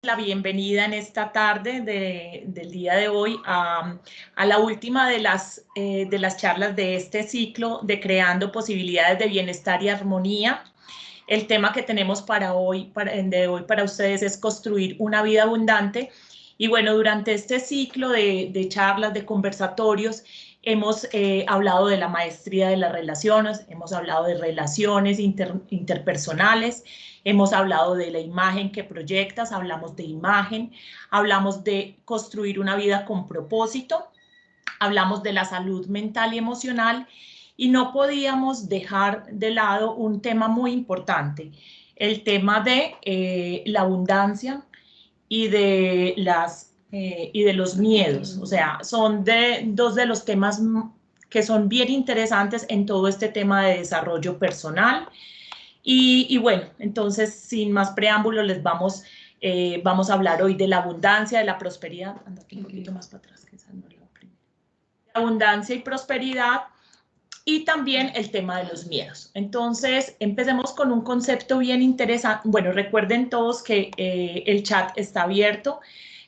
La bienvenida en esta tarde del día de hoy a la última de las charlas de este ciclo de Creando Posibilidades de Bienestar y Armonía. El tema que tenemos para hoy para ustedes es construir una vida abundante. Y bueno, durante este ciclo de charlas, de conversatorios, hemos hablado de la maestría de las relaciones, hemos hablado de relaciones interpersonales, hemos hablado de la imagen que proyectas, hablamos de imagen, hablamos de construir una vida con propósito, hablamos de la salud mental y emocional y no podíamos dejar de lado un tema muy importante, el tema de la abundancia y de los miedos. O sea, son dos de los temas que son bien interesantes en todo este tema de desarrollo personal. Y bueno, entonces, sin más preámbulos, vamos a hablar hoy de la abundancia, de la prosperidad. Anda aquí un poquito más para atrás, que esa no es la primera. Abundancia y prosperidad, y también el tema de los miedos. Entonces, empecemos con un concepto bien interesante. Bueno, recuerden todos que el chat está abierto,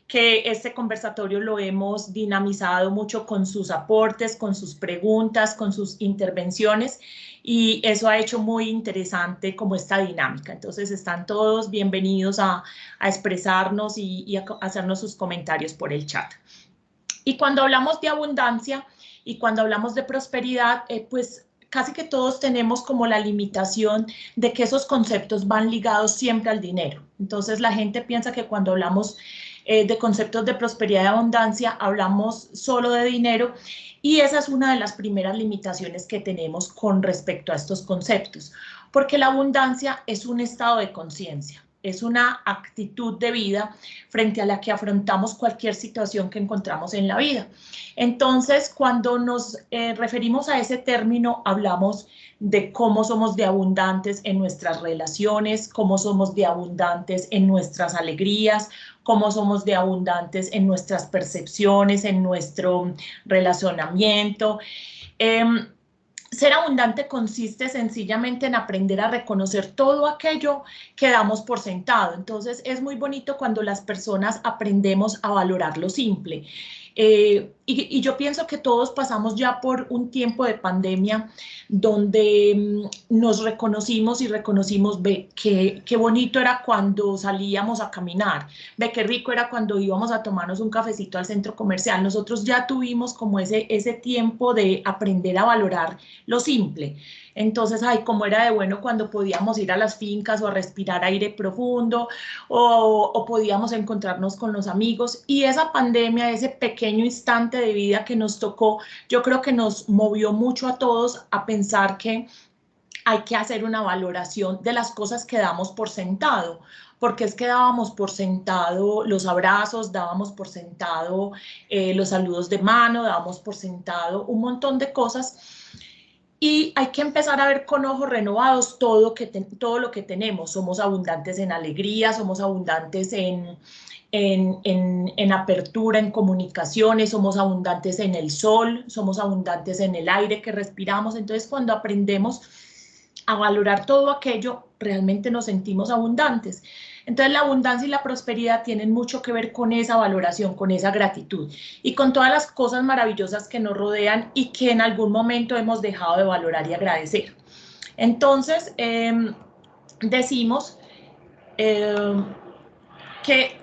que este conversatorio lo hemos dinamizado mucho con sus aportes, con sus preguntas, con sus intervenciones, y eso ha hecho muy interesante como esta dinámica. Entonces, están todos bienvenidos a expresarnos y a hacernos sus comentarios por el chat. Y cuando hablamos de abundancia y cuando hablamos de prosperidad, pues casi que todos tenemos como la limitación de que esos conceptos van ligados siempre al dinero. Entonces la gente piensa que cuando hablamos de conceptos de prosperidad y abundancia, hablamos solo de dinero, y esa es una de las primeras limitaciones que tenemos con respecto a estos conceptos, porque la abundancia es un estado de conciencia. Es una actitud de vida frente a la que afrontamos cualquier situación que encontramos en la vida. Entonces, cuando nos referimos a ese término, hablamos de cómo somos de abundantes en nuestras relaciones, cómo somos de abundantes en nuestras alegrías, cómo somos de abundantes en nuestras percepciones, en nuestro relacionamiento. Ser abundante consiste sencillamente en aprender a reconocer todo aquello que damos por sentado. Entonces, es muy bonito cuando las personas aprendemos a valorar lo simple. Y yo pienso que todos pasamos ya por un tiempo de pandemia donde nos reconocimos y reconocimos, ve, qué bonito era cuando salíamos a caminar, ve, qué rico era cuando íbamos a tomarnos un cafecito al centro comercial. Nosotros ya tuvimos como ese tiempo de aprender a valorar lo simple. Entonces, ay, cómo era de bueno cuando podíamos ir a las fincas o a respirar aire profundo, o podíamos encontrarnos con los amigos. Y esa pandemia, ese pequeño instante de vida que nos tocó, yo creo que nos movió mucho a todos a pensar que hay que hacer una valoración de las cosas que damos por sentado, porque es que dábamos por sentado los abrazos, dábamos por sentado los saludos de mano, dábamos por sentado un montón de cosas. Y hay que empezar a ver con ojos renovados todo lo que tenemos. Somos abundantes en alegría, somos abundantes en apertura, en comunicaciones, somos abundantes en el sol, somos abundantes en el aire que respiramos. Entonces, cuando aprendemos a valorar todo aquello, realmente nos sentimos abundantes. Entonces, la abundancia y la prosperidad tienen mucho que ver con esa valoración, con esa gratitud y con todas las cosas maravillosas que nos rodean y que en algún momento hemos dejado de valorar y agradecer. Entonces, decimos que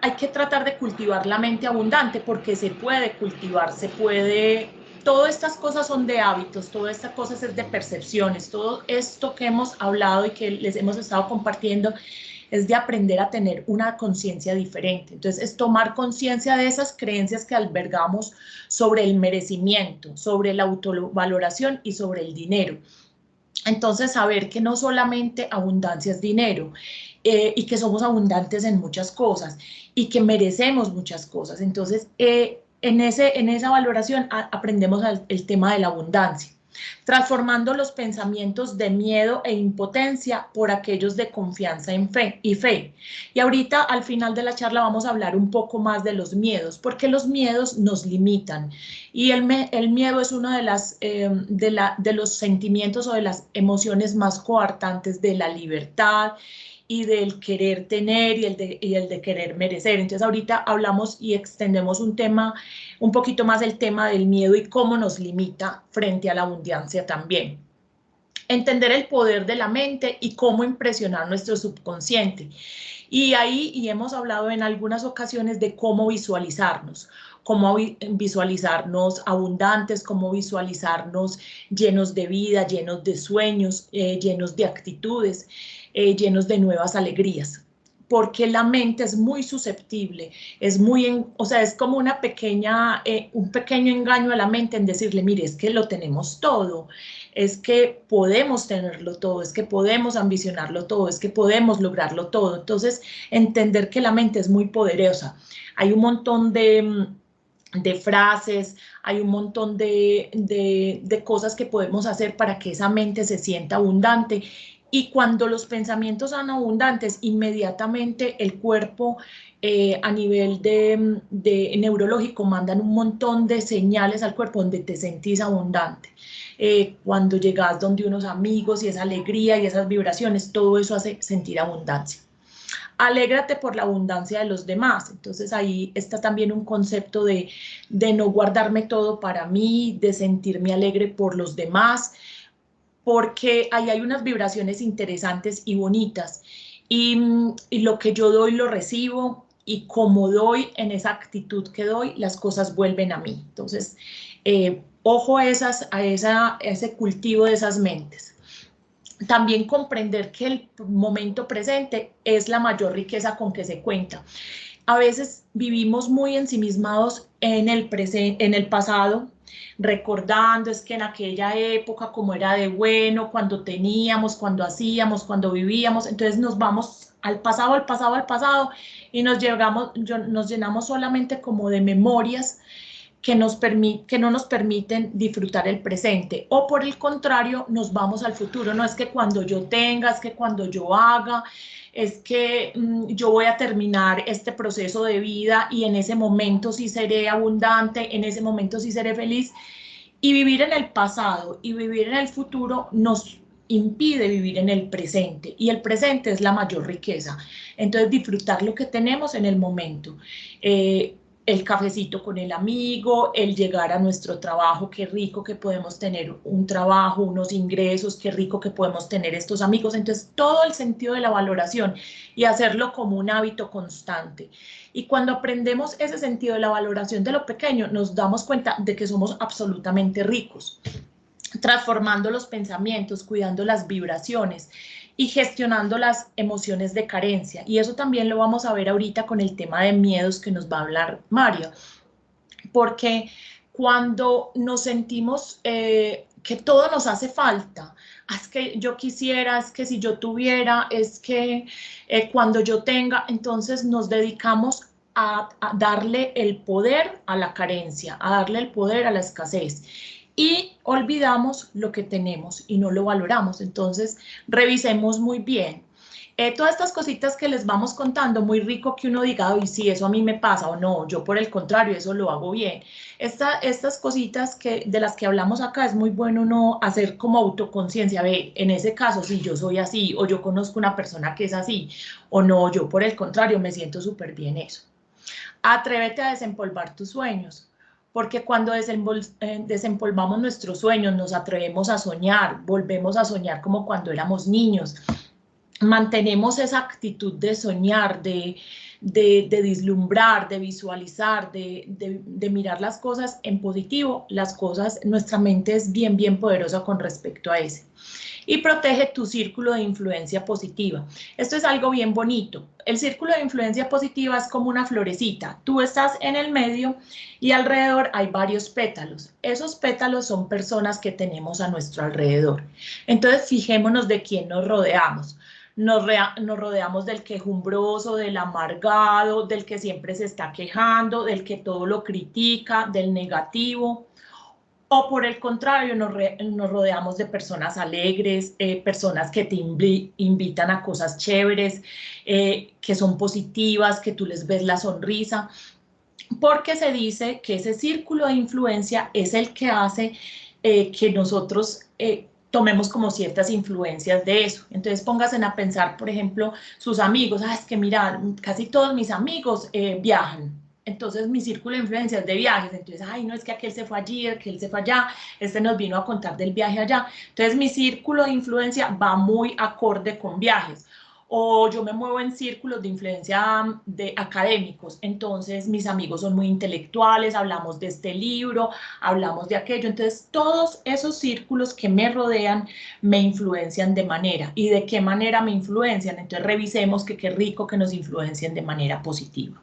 hay que tratar de cultivar la mente abundante, porque se puede cultivar, se puede. Todas estas cosas son de hábitos, todas estas cosas es de percepciones, todo esto que hemos hablado y que les hemos estado compartiendo es de aprender a tener una conciencia diferente. Entonces, es tomar conciencia de esas creencias que albergamos sobre el merecimiento, sobre la autovaloración y sobre el dinero. Entonces, saber que no solamente abundancia es dinero, y que somos abundantes en muchas cosas y que merecemos muchas cosas. Entonces, en esa valoración aprendemos el tema de la abundancia, transformando los pensamientos de miedo e impotencia por aquellos de confianza en fe. Y ahorita al final de la charla vamos a hablar un poco más de los miedos, porque los miedos nos limitan. Y el miedo es uno de los sentimientos o de las emociones más coartantes de la libertad y del querer tener y el de querer merecer. Entonces ahorita hablamos y extendemos un poquito más el tema del miedo y cómo nos limita frente a la abundancia también. Entender el poder de la mente y cómo impresionar nuestro subconsciente. Y hemos hablado en algunas ocasiones de cómo visualizarnos abundantes, cómo visualizarnos llenos de vida, llenos de sueños, llenos de actitudes, llenos de nuevas alegrías. Porque la mente es muy susceptible, es como un pequeño engaño a la mente en decirle, mire, es que lo tenemos todo, es que podemos tenerlo todo, es que podemos ambicionarlo todo, es que podemos lograrlo todo. Entonces, entender que la mente es muy poderosa. Hay un montón de frases, hay un montón de cosas que podemos hacer para que esa mente se sienta abundante. Y cuando los pensamientos son abundantes, inmediatamente el cuerpo a nivel de neurológico mandan un montón de señales al cuerpo donde te sentís abundante. Cuando llegas donde unos amigos y esa alegría y esas vibraciones, todo eso hace sentir abundancia. Alégrate por la abundancia de los demás. Entonces ahí está también un concepto de no guardarme todo para mí, de sentirme alegre por los demás, porque ahí hay unas vibraciones interesantes y bonitas. Y lo que yo doy lo recibo, y como doy, en esa actitud que doy, las cosas vuelven a mí. Entonces, ojo a ese cultivo de esas mentes. También comprender que el momento presente es la mayor riqueza con que se cuenta. A veces vivimos muy ensimismados en el pasado, recordando es que en aquella época como era de bueno, cuando teníamos, cuando hacíamos, cuando vivíamos. Entonces nos vamos al pasado, al pasado, al pasado, y nos llenamos solamente como de memorias que no nos permiten disfrutar el presente, o por el contrario nos vamos al futuro. No es que cuando yo tenga, es que cuando yo haga, es que yo voy a terminar este proceso de vida y en ese momento sí seré abundante, en ese momento sí seré feliz. Y vivir en el pasado y vivir en el futuro nos impide vivir en el presente, y el presente es la mayor riqueza. Entonces, disfrutar lo que tenemos en el momento. El cafecito con el amigo, el llegar a nuestro trabajo, qué rico que podemos tener un trabajo, unos ingresos, qué rico que podemos tener estos amigos. Entonces, todo el sentido de la valoración y hacerlo como un hábito constante. Y cuando aprendemos ese sentido de la valoración de lo pequeño, nos damos cuenta de que somos absolutamente ricos, transformando los pensamientos, cuidando las vibraciones y gestionando las emociones de carencia. Y eso también lo vamos a ver ahorita con el tema de miedos que nos va a hablar Mario, porque cuando nos sentimos que todo nos hace falta, es que yo quisiera, es que si yo tuviera, es que cuando yo tenga, entonces nos dedicamos a darle el poder a la carencia, a darle el poder a la escasez, y olvidamos lo que tenemos y no lo valoramos. Entonces, revisemos muy bien. Todas estas cositas que les vamos contando, muy rico que uno diga, y si eso a mí me pasa o no, yo por el contrario, eso lo hago bien. Estas cositas de las que hablamos acá, es muy bueno uno hacer como autoconciencia, ve, en ese caso, si yo soy así, o yo conozco una persona que es así, o no, yo por el contrario, me siento súper bien eso. Atrévete a desempolvar tus sueños, porque cuando desempolvamos nuestros sueños, nos atrevemos a soñar, volvemos a soñar como cuando éramos niños. Mantenemos esa actitud de soñar, de vislumbrar, de visualizar, de mirar las cosas en positivo. Nuestra mente es bien, bien poderosa con respecto a eso. Y protege tu círculo de influencia positiva. Esto es algo bien bonito. El círculo de influencia positiva es como una florecita. Tú estás en el medio y alrededor hay varios pétalos. Esos pétalos son personas que tenemos a nuestro alrededor. Entonces, fijémonos de quién nos rodeamos. Nos rodeamos del quejumbroso, del amargado, del que siempre se está quejando, del que todo lo critica, del negativo. O por el contrario, nos rodeamos de personas alegres, personas que te invitan a cosas chéveres, que son positivas, que tú les ves la sonrisa, porque se dice que ese círculo de influencia es el que hace que nosotros tomemos como ciertas influencias de eso. Entonces pónganse a pensar, por ejemplo, sus amigos, es que mira, casi todos mis amigos viajan. Entonces mi círculo de influencias de viajes, entonces, ay, no, es que aquel se fue allí, aquel se fue allá, este nos vino a contar del viaje allá. Entonces mi círculo de influencia va muy acorde con viajes. O yo me muevo en círculos de influencia de académicos, entonces mis amigos son muy intelectuales, hablamos de este libro, hablamos de aquello, entonces todos esos círculos que me rodean me influencian de manera. ¿Y de qué manera me influencian? Entonces revisemos que qué rico que nos influencien de manera positiva.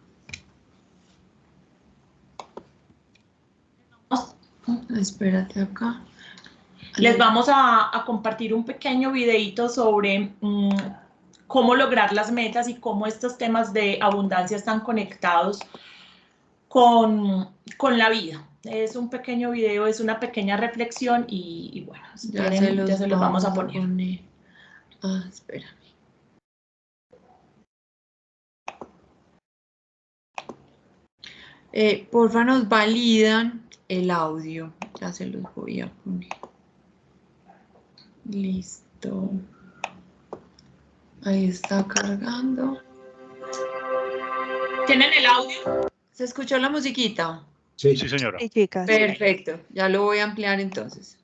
Espérate acá. Les vamos a compartir un pequeño videito sobre cómo lograr las metas y cómo estos temas de abundancia están conectados con la vida. Es un pequeño video, es una pequeña reflexión y bueno, ya se los vamos a poner. Espérame. Porfa, nos validan el audio. Ya se los voy a poner. Listo. Ahí está cargando. ¿Tienen el audio? ¿Se escuchó la musiquita? Sí, sí, señora. Sí, chicas. Perfecto. Ya lo voy a ampliar entonces.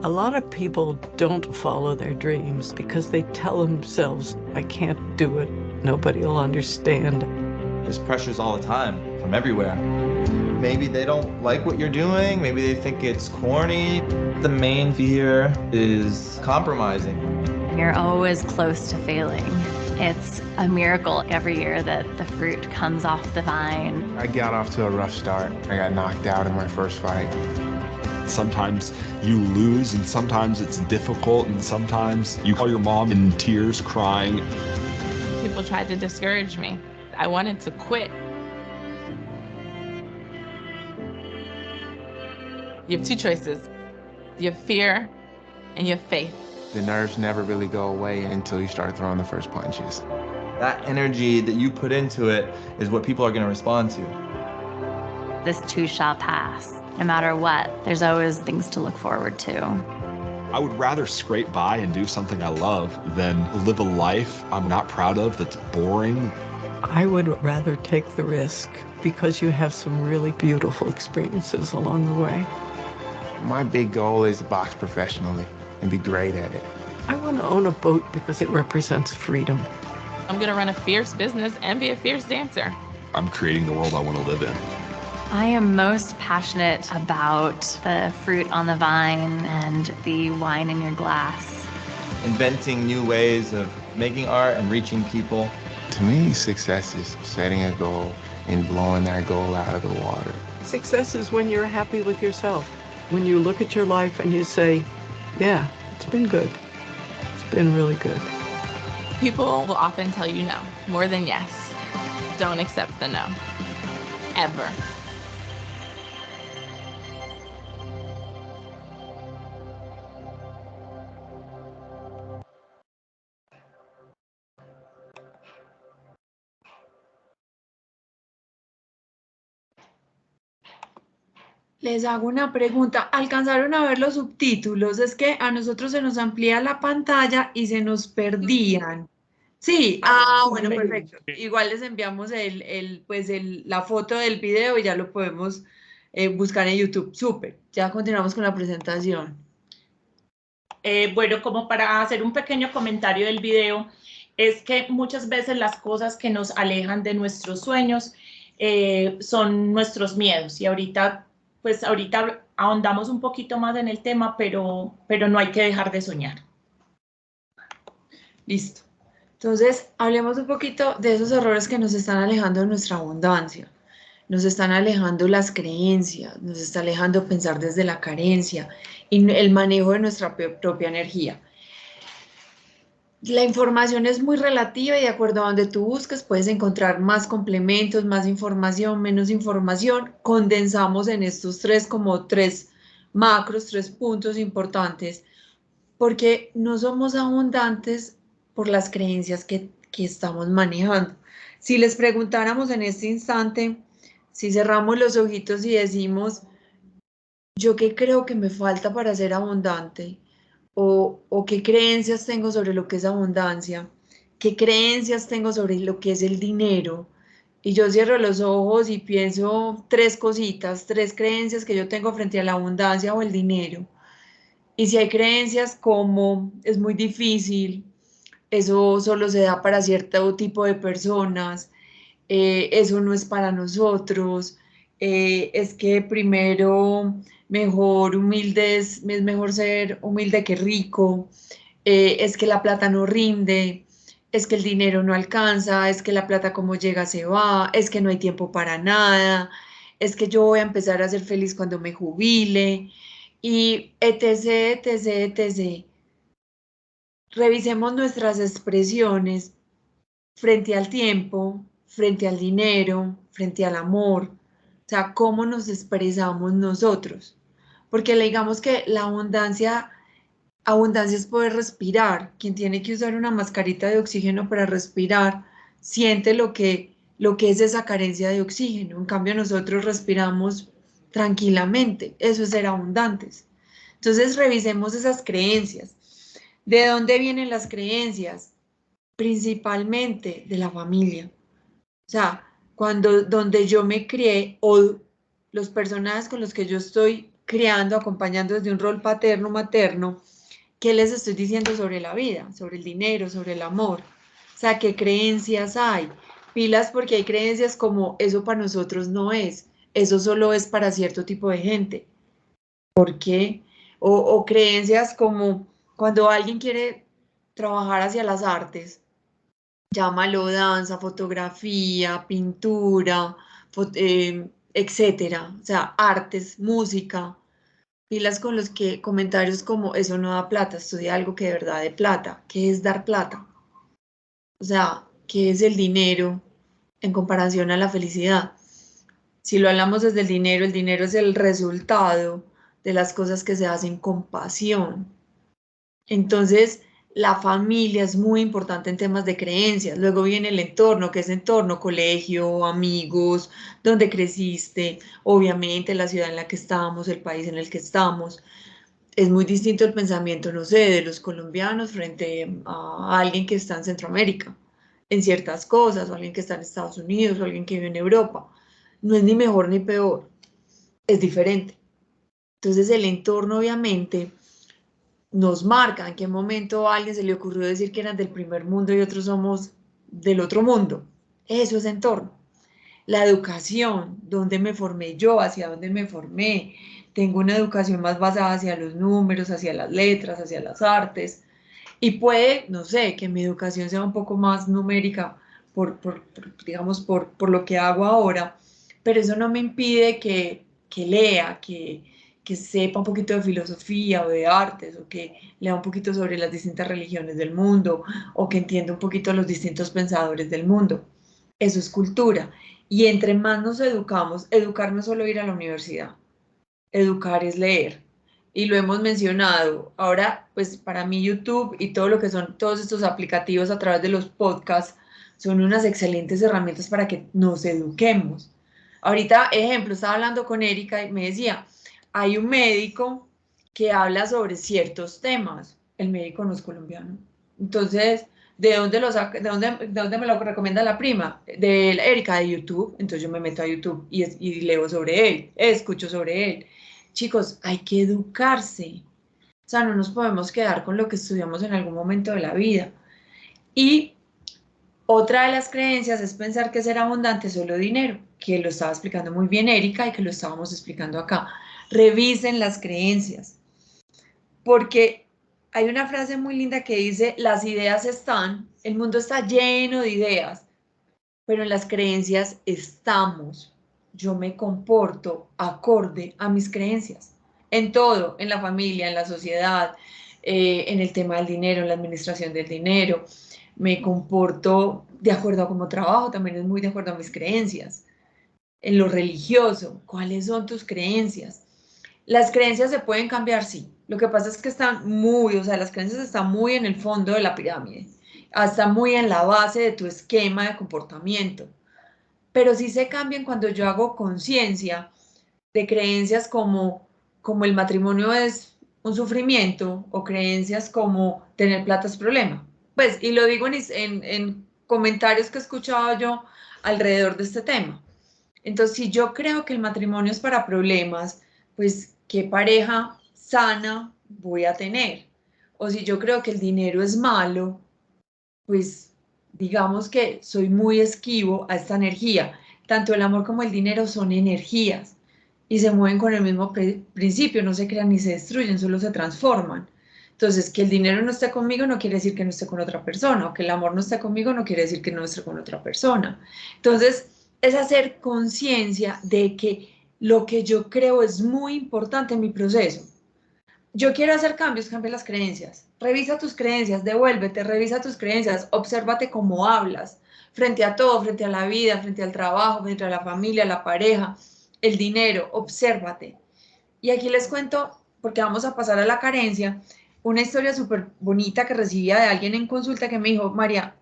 A lot of people don't follow their dreams because they tell themselves, I can't do it. Nobody will understand. There's pressures all the time from everywhere. Maybe they don't like what you're doing. Maybe they think it's corny. The main fear is compromising. You're always close to failing. It's a miracle every year that the fruit comes off the vine. I got off to a rough start. I got knocked out in my first fight. Sometimes you lose, and sometimes it's difficult, and sometimes you call your mom in tears, crying. People tried to discourage me. I wanted to quit. You have two choices. You have fear and you have faith. The nerves never really go away until you start throwing the first punches. That energy that you put into it is what people are going to respond to. This too shall pass. No matter what, there's always things to look forward to. I would rather scrape by and do something I love than live a life I'm not proud of that's boring. I would rather take the risk because you have some really beautiful experiences along the way. My big goal is to box professionally and be great at it. I want to own a boat because it represents freedom. I'm gonna run a fierce business and be a fierce dancer. I'm creating the world I want to live in. I am most passionate about the fruit on the vine and the wine in your glass. Inventing new ways of making art and reaching people. To me, success is setting a goal and blowing that goal out of the water. Success is when you're happy with yourself. When you look at your life and you say, yeah, it's been good. It's been really good. People will often tell you no, more than yes. Don't accept the no, ever. Les hago una pregunta. ¿Alcanzaron a ver los subtítulos? Es que a nosotros se nos amplía la pantalla y se nos perdían. Sí, bueno, perfecto. Igual les enviamos la foto del video y ya lo podemos buscar en YouTube. Súper. Ya continuamos con la presentación. Bueno, como para hacer un pequeño comentario del video, es que muchas veces las cosas que nos alejan de nuestros sueños son nuestros miedos y ahorita ahondamos un poquito más en el tema, pero no hay que dejar de soñar. Listo. Entonces, hablemos un poquito de esos errores que nos están alejando de nuestra abundancia. Nos están alejando las creencias, nos está alejando pensar desde la carencia y el manejo de nuestra propia energía. La información es muy relativa y de acuerdo a donde tú busques puedes encontrar más complementos, más información, menos información. Condensamos en estos tres como tres macros, tres puntos importantes, porque no somos abundantes por las creencias que estamos manejando. Si les preguntáramos en este instante, si cerramos los ojitos y decimos, ¿yo qué creo que me falta para ser abundante? O qué creencias tengo sobre lo que es abundancia, qué creencias tengo sobre lo que es el dinero. Y yo cierro los ojos y pienso tres cositas, tres creencias que yo tengo frente a la abundancia o el dinero. Y si hay creencias como es muy difícil, eso solo se da para cierto tipo de personas, eso no es para nosotros, es que primero mejor humildes, es mejor ser humilde que rico, es que la plata no rinde, es que el dinero no alcanza, es que la plata como llega se va, es que no hay tiempo para nada, es que yo voy a empezar a ser feliz cuando me jubile y etc, etc, etc. Revisemos nuestras expresiones frente al tiempo, frente al dinero, frente al amor, o sea, cómo nos expresamos nosotros. Porque le digamos que la abundancia es poder respirar. Quien tiene que usar una mascarita de oxígeno para respirar, siente lo que es esa carencia de oxígeno. En cambio, nosotros respiramos tranquilamente. Eso es ser abundantes. Entonces, revisemos esas creencias. ¿De dónde vienen las creencias? Principalmente de la familia. O sea, donde yo me crié o los personajes con los que yo estoy criando, acompañando desde un rol paterno, materno, ¿qué les estoy diciendo sobre la vida, sobre el dinero, sobre el amor? O sea, ¿qué creencias hay? Pilas porque hay creencias como eso para nosotros no es, eso solo es para cierto tipo de gente. ¿Por qué? O creencias como cuando alguien quiere trabajar hacia las artes, llámalo danza, fotografía, pintura, etcétera, o sea, artes, música, pilas con los que comentarios como eso no da plata, estudia algo que de verdad dé plata. ¿Qué es dar plata? O sea, ¿qué es el dinero en comparación a la felicidad? Si lo hablamos desde el dinero es el resultado de las cosas que se hacen con pasión. Entonces, la familia es muy importante en temas de creencias. Luego viene el entorno, que es entorno, colegio, amigos, donde creciste, obviamente la ciudad en la que estamos, el país en el que estamos. Es muy distinto el pensamiento, no sé, de los colombianos frente a alguien que está en Centroamérica, en ciertas cosas, o alguien que está en Estados Unidos, o alguien que vive en Europa. No es ni mejor ni peor, es diferente. Entonces, el entorno, obviamente nos marca en qué momento a alguien se le ocurrió decir que eran del primer mundo y otros somos del otro mundo. Eso es entorno. La educación, dónde me formé yo, hacia dónde me formé. Tengo una educación más basada hacia los números, hacia las letras, hacia las artes. Y puede, no sé, que mi educación sea un poco más numérica digamos, por lo que hago ahora, pero eso no me impide que lea, que sepa un poquito de filosofía o de artes, o que lea un poquito sobre las distintas religiones del mundo, o que entienda un poquito los distintos pensadores del mundo. Eso es cultura. Y entre más nos educamos, educar no es solo ir a la universidad, educar es leer. Y lo hemos mencionado. Ahora, pues para mí YouTube y todo lo que son todos estos aplicativos a través de los podcasts son unas excelentes herramientas para que nos eduquemos. Ahorita, ejemplo, estaba hablando con Erika y me decía, hay un médico que habla sobre ciertos temas. El médico no es colombiano. Entonces, ¿de dónde lo saca, de dónde me lo recomienda la prima? De Erika, de YouTube. Entonces yo me meto a YouTube y leo sobre él, escucho sobre él. Chicos, hay que educarse. O sea, no nos podemos quedar con lo que estudiamos en algún momento de la vida. Y otra de las creencias es pensar que ser abundante es solo dinero, que lo estaba explicando muy bien Erika y que lo estábamos explicando acá. Revisen las creencias, porque hay una frase muy linda que dice, las ideas están, el mundo está lleno de ideas, pero en las creencias estamos. Yo me comporto acorde a mis creencias, en todo, en la familia, en la sociedad, en el tema del dinero, en la administración del dinero. Me comporto de acuerdo a cómo trabajo, también es muy de acuerdo a mis creencias. En lo religioso, ¿cuáles son tus creencias? Las creencias se pueden cambiar, sí. Lo que pasa es que están muy, o sea, las creencias están muy en el fondo de la pirámide, hasta muy en la base de tu esquema de comportamiento. Pero sí se cambian cuando yo hago conciencia de creencias como el matrimonio es un sufrimiento o creencias como tener plata es problema. Pues, y lo digo en comentarios que he escuchado yo alrededor de este tema. Entonces, si yo creo que el matrimonio es para problemas, pues, ¿qué pareja sana voy a tener? O si yo creo que el dinero es malo, pues, digamos que soy muy esquivo a esta energía. Tanto el amor como el dinero son energías y se mueven con el mismo principio, no se crean ni se destruyen, solo se transforman. Entonces, que el dinero no esté conmigo no quiere decir que no esté con otra persona, o que el amor no esté conmigo no quiere decir que no esté con otra persona. Entonces, es hacer conciencia de que lo que yo creo es muy importante en mi proceso. Yo quiero hacer cambios, cambia las creencias. Revisa tus creencias, devuélvete, revisa tus creencias, obsérvate cómo hablas, frente a todo, frente a la vida, frente al trabajo, frente a la familia, la pareja, el dinero, obsérvate. Y aquí les cuento, porque vamos a pasar a la carencia, una historia súper bonita que recibía de alguien en consulta que me dijo, María,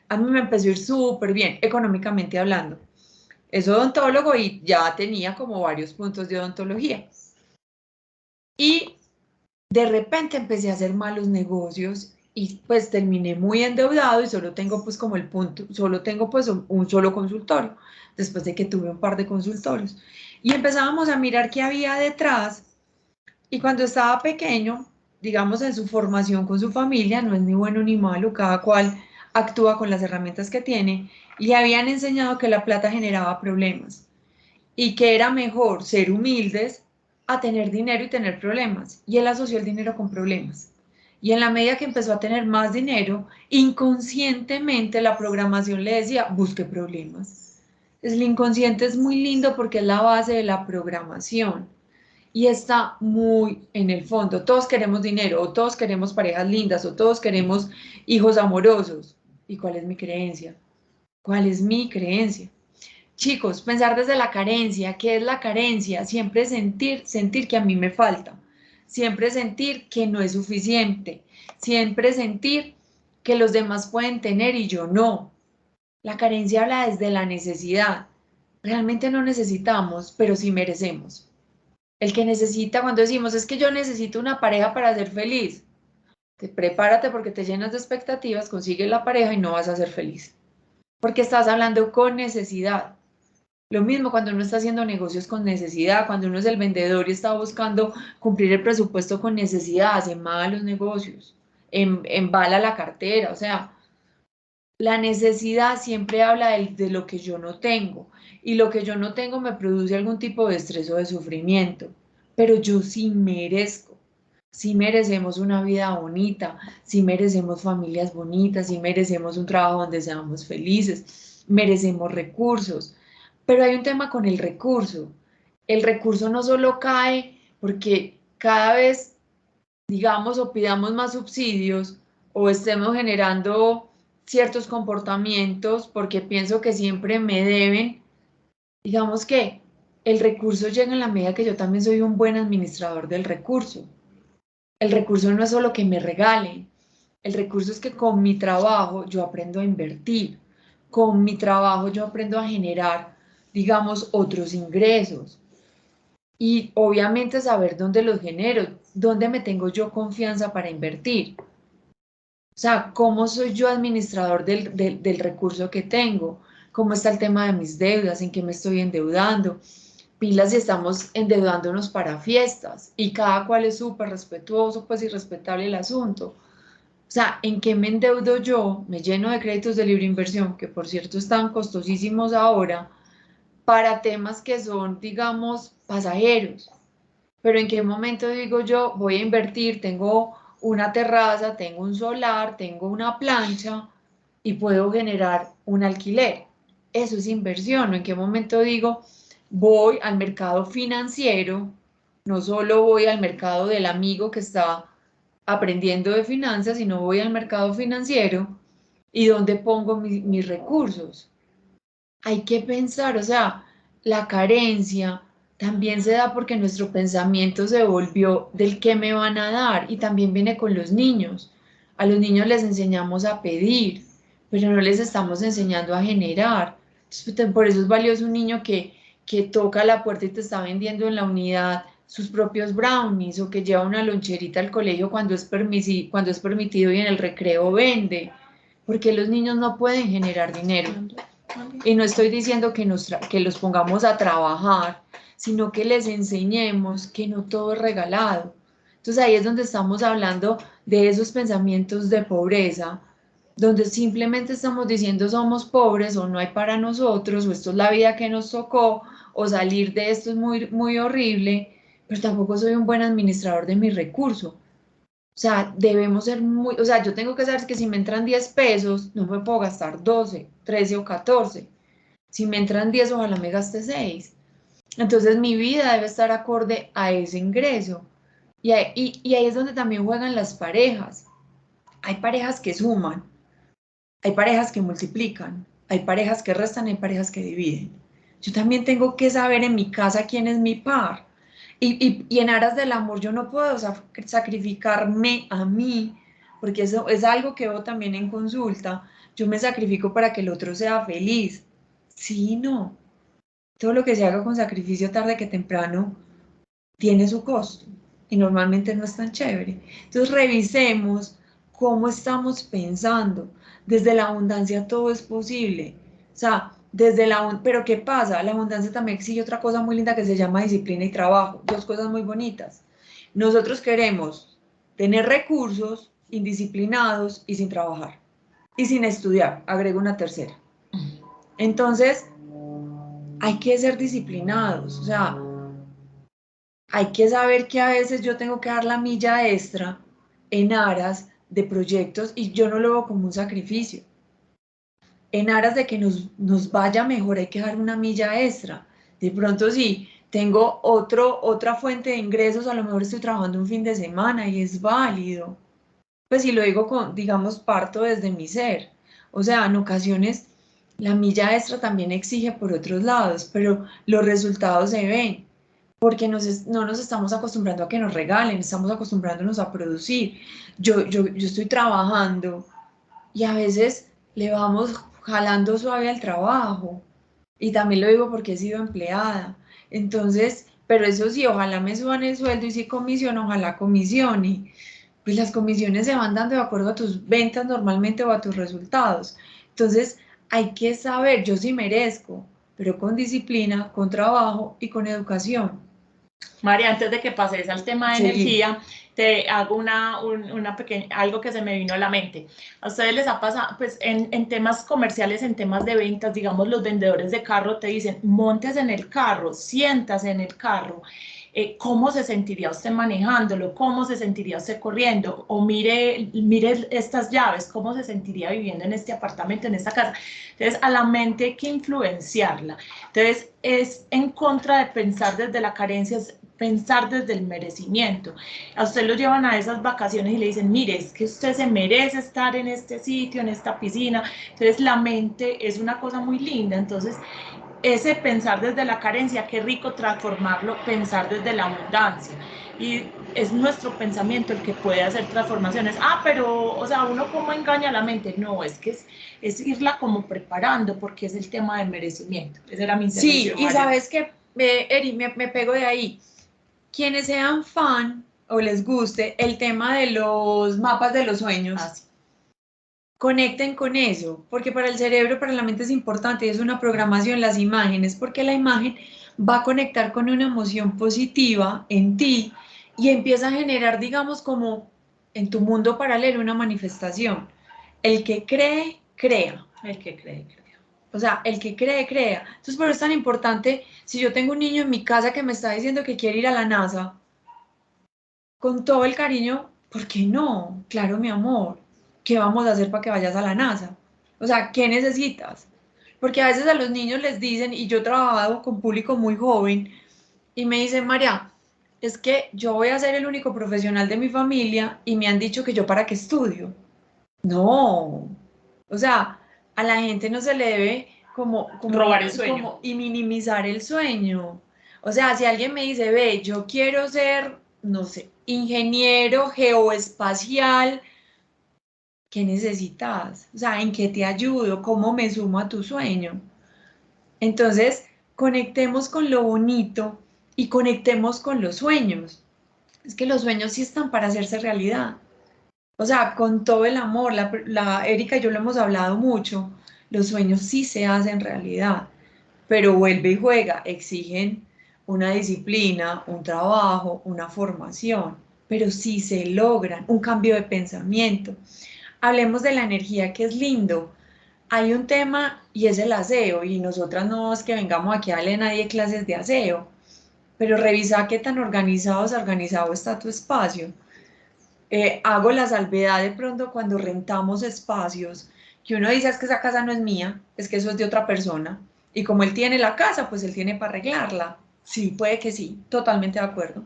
a mí me empezó a ir súper bien, económicamente hablando. Es odontólogo y ya tenía como varios puntos de odontología. Y de repente empecé a hacer malos negocios y pues terminé muy endeudado y solo tengo pues como el punto, solo tengo pues un solo consultorio, después de que tuve un par de consultorios. Y empezábamos a mirar qué había detrás y cuando estaba pequeño, digamos en su formación con su familia, no es ni bueno ni malo, cada cual actúa con las herramientas que tiene, le habían enseñado que la plata generaba problemas y que era mejor ser humildes a tener dinero y tener problemas. Y él asoció el dinero con problemas. Y en la medida que empezó a tener más dinero, inconscientemente la programación le decía, busque problemas. El inconsciente es muy lindo porque es la base de la programación y está muy en el fondo. Todos queremos dinero, o todos queremos parejas lindas, o todos queremos hijos amorosos. ¿Y cuál es mi creencia? ¿Cuál es mi creencia? Chicos, pensar desde la carencia. ¿Qué es la carencia? Siempre sentir que a mí me falta. Siempre sentir que no es suficiente. Siempre sentir que los demás pueden tener y yo no. La carencia habla desde la necesidad. Realmente no necesitamos, pero sí merecemos. El que necesita, cuando decimos, es que yo necesito una pareja para ser feliz, prepárate porque te llenas de expectativas, consigues la pareja y no vas a ser feliz. Porque estás hablando con necesidad. Lo mismo cuando uno está haciendo negocios con necesidad, cuando uno es el vendedor y está buscando cumplir el presupuesto con necesidad, hace malos negocios, embala la cartera, o sea, la necesidad siempre habla de lo que yo no tengo y lo que yo no tengo me produce algún tipo de estrés o de sufrimiento, pero yo sí merezco. Sí merecemos una vida bonita, sí merecemos familias bonitas, sí merecemos un trabajo donde seamos felices, merecemos recursos. Pero hay un tema con el recurso. El recurso no solo cae porque cada vez, digamos, o pidamos más subsidios o estemos generando ciertos comportamientos porque pienso que siempre me deben, digamos que el recurso llega en la medida que yo también soy un buen administrador del recurso. El recurso no es solo que me regalen, el recurso es que con mi trabajo yo aprendo a invertir, con mi trabajo yo aprendo a generar, digamos, otros ingresos. Y obviamente saber dónde los genero, dónde me tengo yo confianza para invertir. O sea, cómo soy yo administrador del recurso que tengo, cómo está el tema de mis deudas, en qué me estoy endeudando. Pilas y estamos endeudándonos para fiestas y cada cual es súper respetuoso, pues y respetable el asunto. O sea, ¿en qué me endeudo yo? Me lleno de créditos de libre inversión, que por cierto están costosísimos ahora, para temas que son, digamos, pasajeros. Pero ¿en qué momento digo yo, voy a invertir, tengo una terraza, tengo un solar, tengo una plancha y puedo generar un alquiler? Eso es inversión. ¿O en qué momento digo, voy al mercado financiero, no solo voy al mercado del amigo que está aprendiendo de finanzas y no voy al mercado financiero? ¿Y dónde pongo mis recursos? Hay que pensar, o sea, la carencia también se da porque nuestro pensamiento se volvió del qué me van a dar, y también viene con los niños. A los niños les enseñamos a pedir, pero no les estamos enseñando a generar. Entonces, por eso es valioso un niño que toca la puerta y te está vendiendo en la unidad sus propios brownies, o que lleva una loncherita al colegio cuando es permitido y en el recreo vende, porque los niños no pueden generar dinero. Y no estoy diciendo que los pongamos a trabajar, sino que les enseñemos que no todo es regalado. Entonces ahí es donde estamos hablando de esos pensamientos de pobreza, donde simplemente estamos diciendo somos pobres, o no hay para nosotros, o esto es la vida que nos tocó, o salir de esto es muy, muy horrible, pero tampoco soy un buen administrador de mi recurso. O sea, debemos ser muy, o sea, yo tengo que saber que si me entran 10 pesos, no me puedo gastar 12, 13 o 14. Si me entran 10, ojalá me gaste 6. Entonces mi vida debe estar acorde a ese ingreso. Y ahí es donde también juegan las parejas. Hay parejas que suman, hay parejas que multiplican, hay parejas que restan, hay parejas que dividen. Yo también tengo que saber en mi casa quién es mi par. Y en aras del amor yo no puedo sacrificarme a mí, porque eso es algo que veo también en consulta. Yo me sacrifico para que el otro sea feliz. Sí, no. Todo lo que se haga con sacrificio tarde que temprano tiene su costo, y normalmente no es tan chévere. Entonces revisemos cómo estamos pensando. Desde la abundancia todo es posible. O sea, pero ¿qué pasa? La abundancia también exige otra cosa muy linda que se llama disciplina y trabajo. Dos cosas muy bonitas. Nosotros queremos tener recursos indisciplinados y sin trabajar. Y sin estudiar, agrego una tercera. Entonces, hay que ser disciplinados. O sea, hay que saber que a veces yo tengo que dar la milla extra en aras de proyectos, y yo no lo veo como un sacrificio. En aras de que nos vaya mejor hay que dar una milla extra. De pronto si tengo otra fuente de ingresos, a lo mejor estoy trabajando un fin de semana y es válido. Pues si lo digo digamos, parto desde mi ser. O sea, en ocasiones la milla extra también exige por otros lados, pero los resultados se ven. Porque no nos estamos acostumbrando a que nos regalen, estamos acostumbrándonos a producir. Yo estoy trabajando y a veces le vamos jalando suave al trabajo. Y también lo digo porque he sido empleada. Entonces, pero eso sí, ojalá me suban el sueldo, y si comisión, ojalá comisione. Pues las comisiones se van dando de acuerdo a tus ventas normalmente, o a tus resultados. Entonces, hay que saber, yo sí merezco, pero con disciplina, con trabajo y con educación. María, antes de que pases al tema de Sí. energía, te hago algo que se me vino a la mente. ¿A ustedes les ha pasado, pues en temas comerciales, en temas de ventas, digamos, los vendedores de carro te dicen, montes en el carro, siéntase en el carro? ¿Cómo se sentiría usted manejándolo? ¿Cómo se sentiría usted corriendo? O mire estas llaves, ¿cómo se sentiría viviendo en este apartamento, en esta casa? Entonces, a la mente hay que influenciarla. Entonces, es en contra de pensar desde la carencia, es pensar desde el merecimiento. A usted lo llevan a esas vacaciones y le dicen, mire, es que usted se merece estar en este sitio, en esta piscina. Entonces, la mente es una cosa muy linda. Entonces, ese pensar desde la carencia, qué rico transformarlo, pensar desde la abundancia. Y es nuestro pensamiento el que puede hacer transformaciones. Pero, o sea, ¿uno cómo engaña a la mente? No, es que es irla como preparando, porque es el tema del merecimiento. Esa era mi intervención. Sí, y sabes que, Eri, me pego de ahí. Quienes sean fan o les guste el tema de los mapas de los sueños, Sí. Conecten con eso, porque para el cerebro, para la mente es importante, y es una programación las imágenes, porque la imagen va a conectar con una emoción positiva en ti y empieza a generar, digamos, como en tu mundo paralelo, una manifestación. El que cree, crea. El que cree, crea. O sea, el que cree, crea. Entonces, por eso es tan importante, si yo tengo un niño en mi casa que me está diciendo que quiere ir a la NASA, con todo el cariño, ¿por qué no? Claro, mi amor, ¿qué vamos a hacer para que vayas a la NASA? O sea, ¿qué necesitas? Porque a veces a los niños les dicen, y yo he trabajado con público muy joven, y me dicen, María, es que yo voy a ser el único profesional de mi familia y me han dicho que yo para qué estudio. No, o sea, a la gente no se le debe Robar el sueño. y minimizar el sueño. O sea, si alguien me dice, ve, yo quiero ser, no sé, ingeniero geoespacial, ¿qué necesitas? O sea, ¿en qué te ayudo? ¿Cómo me sumo a tu sueño? Entonces, conectemos con lo bonito y conectemos con los sueños. Es que los sueños sí están para hacerse realidad. O sea, con todo el amor, la Erika y yo lo hemos hablado mucho, los sueños sí se hacen realidad, pero vuelve y juega, exigen una disciplina, un trabajo, una formación, pero sí se logran, un cambio de pensamiento. Hablemos de la energía, que es lindo. Hay un tema y es el aseo, y nosotras no es que vengamos aquí a darle a nadie clases de aseo, pero revisa qué tan organizado está tu espacio. Hago la salvedad de pronto cuando rentamos espacios, que uno dice es que esa casa no es mía, es que eso es de otra persona, y como él tiene la casa, pues él tiene para arreglarla. Sí, puede que sí, totalmente de acuerdo.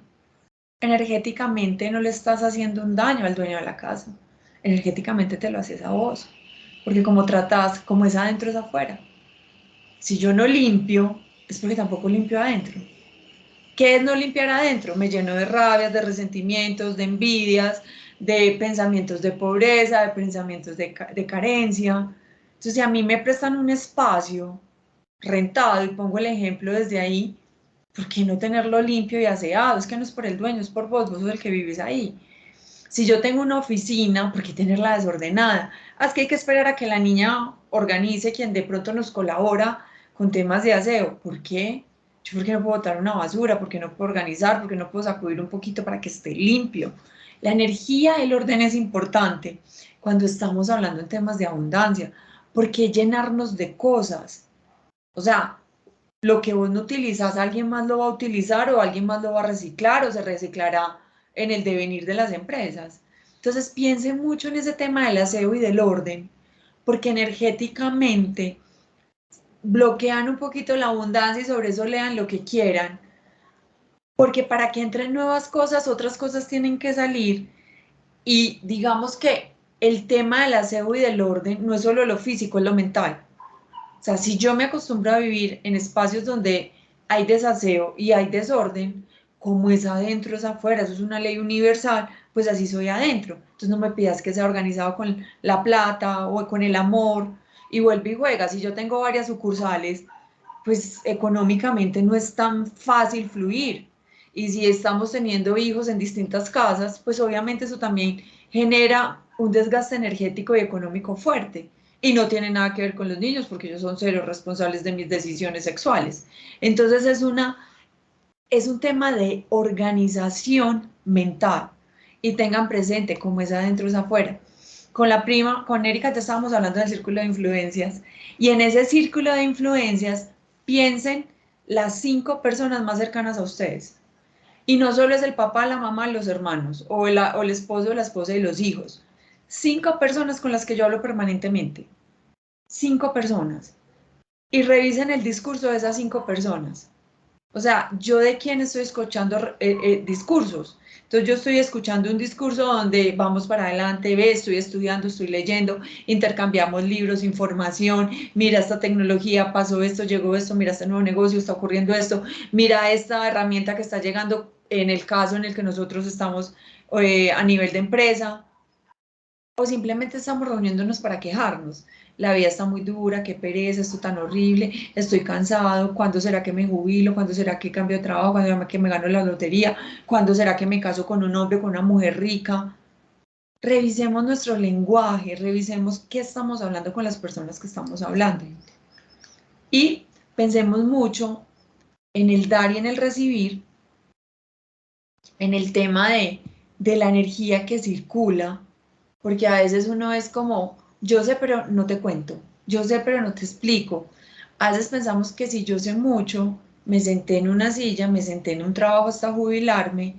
Energéticamente no le estás haciendo un daño al dueño de la casa, energéticamente te lo haces a vos, porque como tratás, como es adentro es afuera. Si yo no limpio, es porque tampoco limpio adentro. ¿Qué es no limpiar adentro? Me lleno de rabias, de resentimientos, de envidias, de pensamientos de pobreza, de pensamientos de carencia. Entonces, si a mí me prestan un espacio rentado, y pongo el ejemplo desde ahí, ¿por qué no tenerlo limpio y aseado? Es que no es por el dueño, es por vos, vos sos el que vives ahí. Si yo tengo una oficina, ¿por qué tenerla desordenada? Es que hay que esperar a que la niña organice, quien de pronto nos colabora con temas de aseo. ¿Por qué? Yo, ¿por qué no puedo botar una basura? ¿Por qué no puedo organizar? ¿Por qué no puedo sacudir un poquito para que esté limpio? La energía, el orden es importante cuando estamos hablando en temas de abundancia. ¿Por qué llenarnos de cosas? O sea, lo que vos no utilizas, alguien más lo va a utilizar o alguien más lo va a reciclar o se reciclará en el devenir de las empresas. Entonces piensen mucho en ese tema del aseo y del orden, porque energéticamente bloquean un poquito la abundancia y sobre eso lean lo que quieran, porque para que entren nuevas cosas, otras cosas tienen que salir y digamos que el tema del aseo y del orden no es solo lo físico, es lo mental. O sea, si yo me acostumbro a vivir en espacios donde hay desaseo y hay desorden, como es adentro es afuera, eso es una ley universal, pues así soy adentro. Entonces no me pidas que sea organizado con la plata o con el amor y vuelve y juega. Si yo tengo varias sucursales, pues económicamente no es tan fácil fluir. Y si estamos teniendo hijos en distintas casas, pues obviamente eso también genera un desgaste energético y económico fuerte. Y no tiene nada que ver con los niños, porque ellos son cero responsables de mis decisiones sexuales. Entonces es un tema de organización mental. Y tengan presente cómo es adentro es afuera. Con la prima, con Erika ya estábamos hablando del círculo de influencias. Y en ese círculo de influencias, piensen las 5 personas más cercanas a ustedes. Y no solo es el papá, la mamá, los hermanos, o el esposo, la esposa y los hijos. 5 personas con las que yo hablo permanentemente. 5 personas. Y revisen el discurso de esas 5 personas. O sea, yo de quién estoy escuchando discursos. Entonces yo estoy escuchando un discurso donde vamos para adelante, ve, estoy estudiando, estoy leyendo, intercambiamos libros, información, mira esta tecnología, pasó esto, llegó esto, mira este nuevo negocio, está ocurriendo esto, mira esta herramienta que está llegando en el caso en el que nosotros estamos a nivel de empresa, o simplemente estamos reuniéndonos para quejarnos. La vida está muy dura, qué pereza, esto tan horrible, estoy cansado, ¿cuándo será que me jubilo? ¿Cuándo será que cambio de trabajo? ¿Cuándo será que me gano la lotería? ¿Cuándo será que me caso con un hombre, con una mujer rica? Revisemos nuestro lenguaje, revisemos qué estamos hablando con las personas que estamos hablando. Y pensemos mucho en el dar y en el recibir, en el tema de la energía que circula, porque a veces uno es como, yo sé pero no te cuento, yo sé pero no te explico. A veces pensamos que si yo sé mucho, me senté en una silla, me senté en un trabajo hasta jubilarme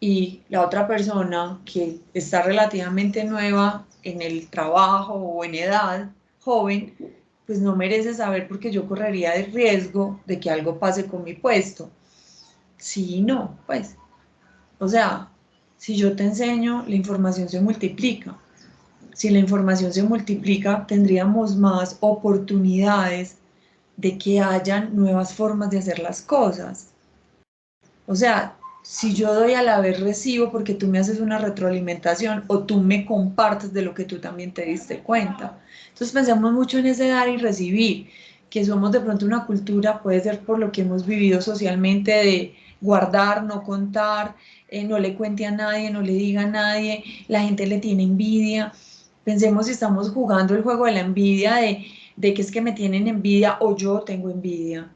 y la otra persona que está relativamente nueva en el trabajo o en edad, joven, pues no merece saber porque yo correría el riesgo de que algo pase con mi puesto. Sí, no, pues O sea, si yo te enseño, la información se multiplica. Si la información se multiplica, tendríamos más oportunidades de que hayan nuevas formas de hacer las cosas. O sea, si yo doy a la vez recibo porque tú me haces una retroalimentación o tú me compartes de lo que tú también te diste cuenta. Entonces pensemos mucho en ese dar y recibir, que somos de pronto una cultura, puede ser por lo que hemos vivido socialmente, de guardar, no contar, no le cuente a nadie, no le diga a nadie, la gente le tiene envidia. Pensemos si estamos jugando el juego de la envidia, de que es que me tienen envidia o yo tengo envidia.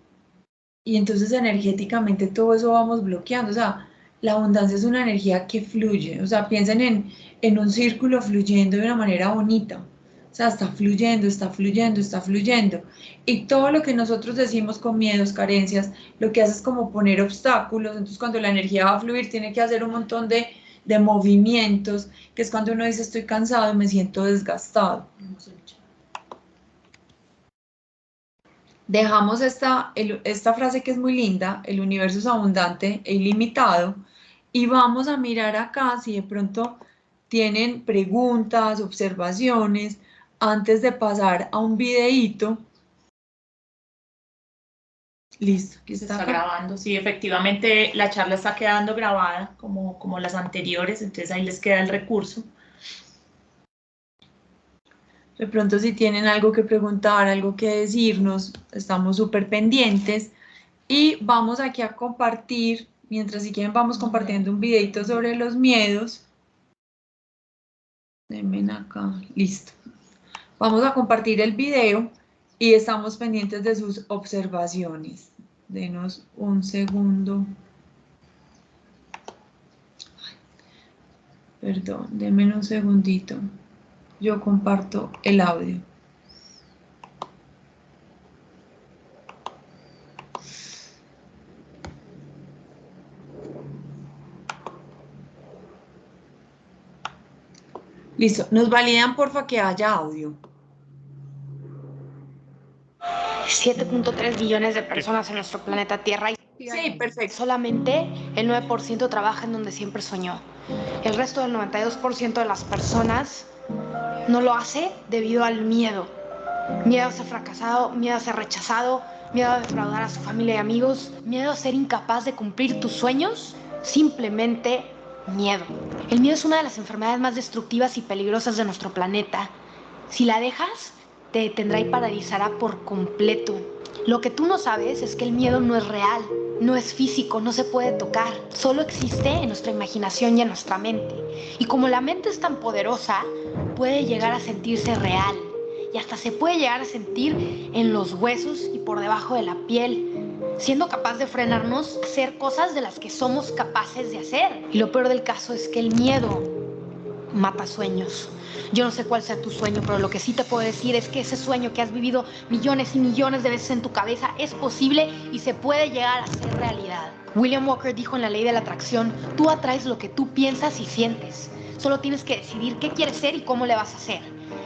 Y entonces energéticamente todo eso vamos bloqueando. O sea, la abundancia es una energía que fluye. O sea, piensen en un círculo fluyendo de una manera bonita. O sea, está fluyendo, está fluyendo, está fluyendo. Y todo lo que nosotros decimos con miedos, carencias, lo que hace es como poner obstáculos. Entonces, cuando la energía va a fluir, tiene que hacer un montón de movimientos, que es cuando uno dice estoy cansado y me siento desgastado. Dejamos esta frase que es muy linda, el universo es abundante e ilimitado, y vamos a mirar acá si de pronto tienen preguntas, observaciones, antes de pasar a un videíto. Listo, aquí está grabando. Sí, efectivamente la charla está quedando grabada como las anteriores, entonces ahí les queda el recurso. De pronto si tienen algo que preguntar, algo que decirnos, estamos súper pendientes. Y vamos aquí a compartir, mientras si quieren vamos compartiendo un videito sobre los miedos. Denme acá, listo. Vamos a compartir el video y estamos pendientes de sus observaciones. Denos un segundo. Perdón, denme un segundito. Yo comparto el audio. Listo, nos validan porfa que haya audio. 7.3 billones de personas en nuestro planeta Tierra y sí, perfecto. Solamente el 9% trabaja en donde siempre soñó. El resto del 92% de las personas no lo hace debido al miedo. Miedo a ser fracasado, miedo a ser rechazado, miedo a defraudar a su familia y amigos, miedo a ser incapaz de cumplir tus sueños, simplemente miedo. El miedo es una de las enfermedades más destructivas y peligrosas de nuestro planeta. Si la dejas, te detendrá y paralizará por completo. Lo que tú no sabes es que el miedo no es real, no es físico, no se puede tocar. Solo existe en nuestra imaginación y en nuestra mente. Y como la mente es tan poderosa, puede llegar a sentirse real. Y hasta se puede llegar a sentir en los huesos y por debajo de la piel, siendo capaz de frenarnos a hacer cosas de las que somos capaces de hacer. Y lo peor del caso es que el miedo mata sueños. Yo no sé cuál sea tu sueño, pero lo que sí te puedo decir es que ese sueño que has vivido millones y millones de veces en tu cabeza es posible y se puede llegar a ser realidad. William Walker dijo en La Ley de la Atracción, tú atraes lo que tú piensas y sientes. Solo tienes que decidir qué quieres ser y cómo le vas a hacer.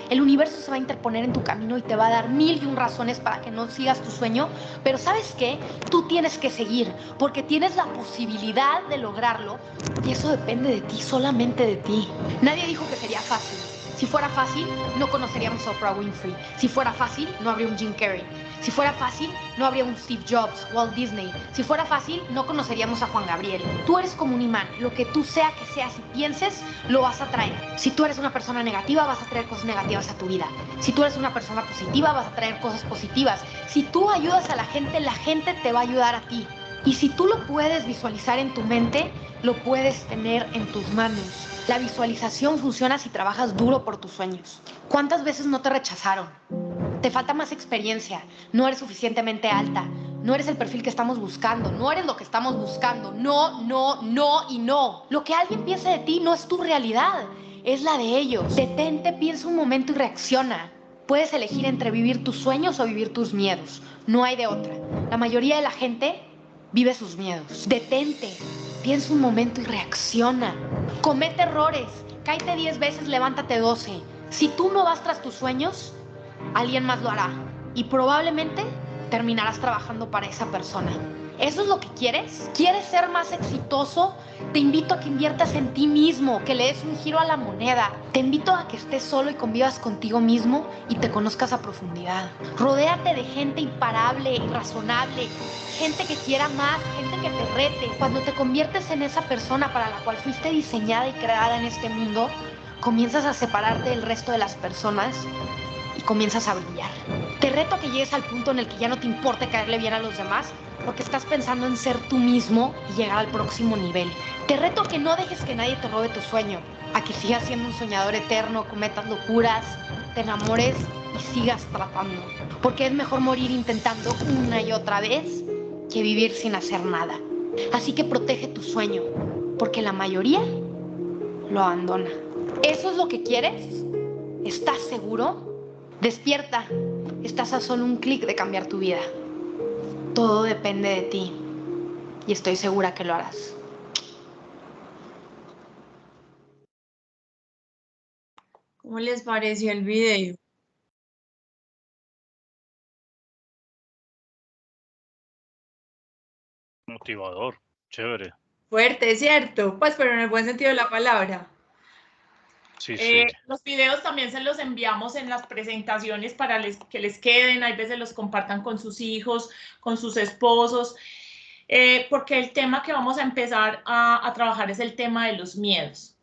El universo se va a interponer en tu camino y te va a dar 1001 razones para que no sigas tu sueño, pero ¿sabes qué? Tú tienes que seguir, porque tienes la posibilidad de lograrlo y eso depende de ti, solamente de ti. Nadie dijo que sería fácil. Si fuera fácil, no conoceríamos a Oprah Winfrey. Si fuera fácil, no habría un Jim Carrey. Si fuera fácil, no habría un Steve Jobs, Walt Disney. Si fuera fácil, no conoceríamos a Juan Gabriel. Tú eres como un imán. Lo que tú sea que seas y pienses, lo vas a traer. Si tú eres una persona negativa, vas a traer cosas negativas a tu vida. Si tú eres una persona positiva, vas a traer cosas positivas. Si tú ayudas a la gente te va a ayudar a ti. Y si tú lo puedes visualizar en tu mente, lo puedes tener en tus manos. La visualización funciona si trabajas duro por tus sueños. ¿Cuántas veces no te rechazaron? Te falta más experiencia, no eres suficientemente alta, no eres el perfil que estamos buscando, no eres lo que estamos buscando, no, no, no y no. Lo que alguien piensa de ti no es tu realidad, es la de ellos. Detente, piensa un momento y reacciona. Puedes elegir entre vivir tus sueños o vivir tus miedos, no hay de otra. La mayoría de la gente vive sus miedos. Detente, piensa un momento y reacciona. Comete errores, cáete 10 veces, levántate 12. Si tú no vas tras tus sueños, alguien más lo hará y probablemente terminarás trabajando para esa persona. ¿Eso es lo que quieres? ¿Quieres ser más exitoso? Te invito a que inviertas en ti mismo, que le des un giro a la moneda. Te invito a que estés solo y convivas contigo mismo y te conozcas a profundidad. Rodéate de gente imparable, irrazonable, gente que quiera más, gente que te rete. Cuando te conviertes en esa persona para la cual fuiste diseñada y creada en este mundo, comienzas a separarte del resto de las personas y comienzas a brillar. Te reto a que llegues al punto en el que ya no te importe caerle bien a los demás, porque estás pensando en ser tú mismo y llegar al próximo nivel. Te reto a que no dejes que nadie te robe tu sueño, a que sigas siendo un soñador eterno, cometas locuras, te enamores y sigas tratando. Porque es mejor morir intentando una y otra vez que vivir sin hacer nada. Así que protege tu sueño, porque la mayoría lo abandona. ¿Eso es lo que quieres? ¿Estás seguro? Despierta. Estás a solo un clic de cambiar tu vida. Todo depende de ti y estoy segura que lo harás. ¿Cómo les pareció el video? Motivador, chévere. Fuerte, ¿cierto? Pues, pero en el buen sentido de la palabra. Sí, sí. Los videos también se los enviamos en las presentaciones para que les queden, hay veces los compartan con sus hijos, con sus esposos, porque el tema que vamos a empezar a trabajar es el tema de los miedos.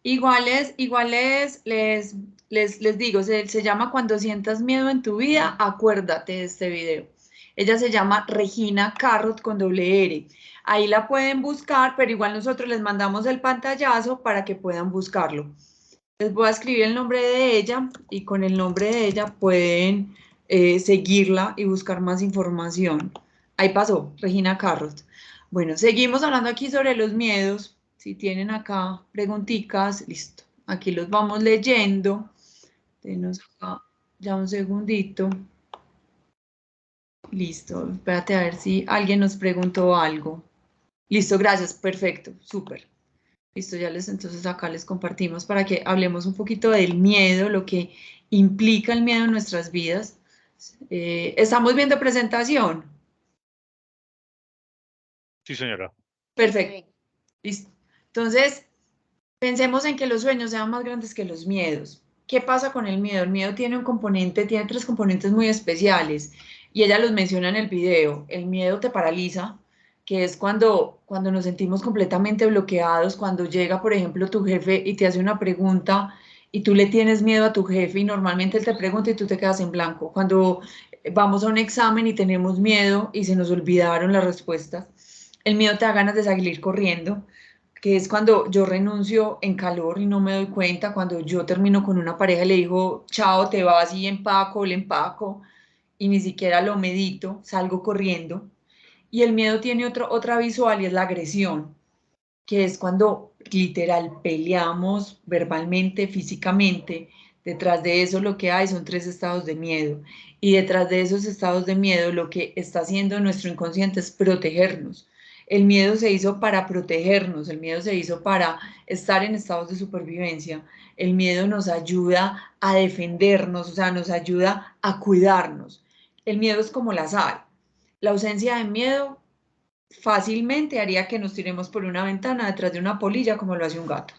Iguales, les digo, se llama Cuando sientas miedo en tu vida, acuérdate de este video. Ella se llama Regina Carrot con doble R. Ahí la pueden buscar, pero igual nosotros les mandamos el pantallazo para que puedan buscarlo. Les voy a escribir el nombre de ella y con el nombre de ella pueden seguirla y buscar más información. Ahí pasó, Regina Carrot. Bueno, seguimos hablando aquí sobre los miedos. Si tienen acá preguntitas, listo. Aquí los vamos leyendo. Denos acá ya un segundito. Listo, espérate a ver si alguien nos preguntó algo. Listo, gracias, perfecto, súper. Listo, entonces acá les compartimos para que hablemos un poquito del miedo, lo que implica el miedo en nuestras vidas. ¿Estamos viendo presentación? Sí, señora. Perfecto. Listo. Entonces, pensemos en que los sueños sean más grandes que los miedos. ¿Qué pasa con el miedo? El miedo tiene tiene 3 componentes muy especiales y ella los menciona en el video. El miedo te paraliza, que es cuando nos sentimos completamente bloqueados, cuando llega, por ejemplo, tu jefe y te hace una pregunta y tú le tienes miedo a tu jefe y normalmente él te pregunta y tú te quedas en blanco. Cuando vamos a un examen y tenemos miedo y se nos olvidaron las respuestas, el miedo te da ganas de salir corriendo, que es cuando yo renuncio en calor y no me doy cuenta, cuando yo termino con una pareja y le digo, chao, te vas y empaco, le empaco y ni siquiera lo medito, salgo corriendo. Y el miedo tiene otra visual y es la agresión, que es cuando literal peleamos verbalmente, físicamente. Detrás de eso lo que hay son 3 estados de miedo. Y detrás de esos estados de miedo lo que está haciendo nuestro inconsciente es protegernos. El miedo se hizo para protegernos, el miedo se hizo para estar en estados de supervivencia. El miedo nos ayuda a defendernos, o sea, nos ayuda a cuidarnos. El miedo es como la sal. La ausencia de miedo fácilmente haría que nos tiremos por una ventana detrás de una polilla como lo hace un gato.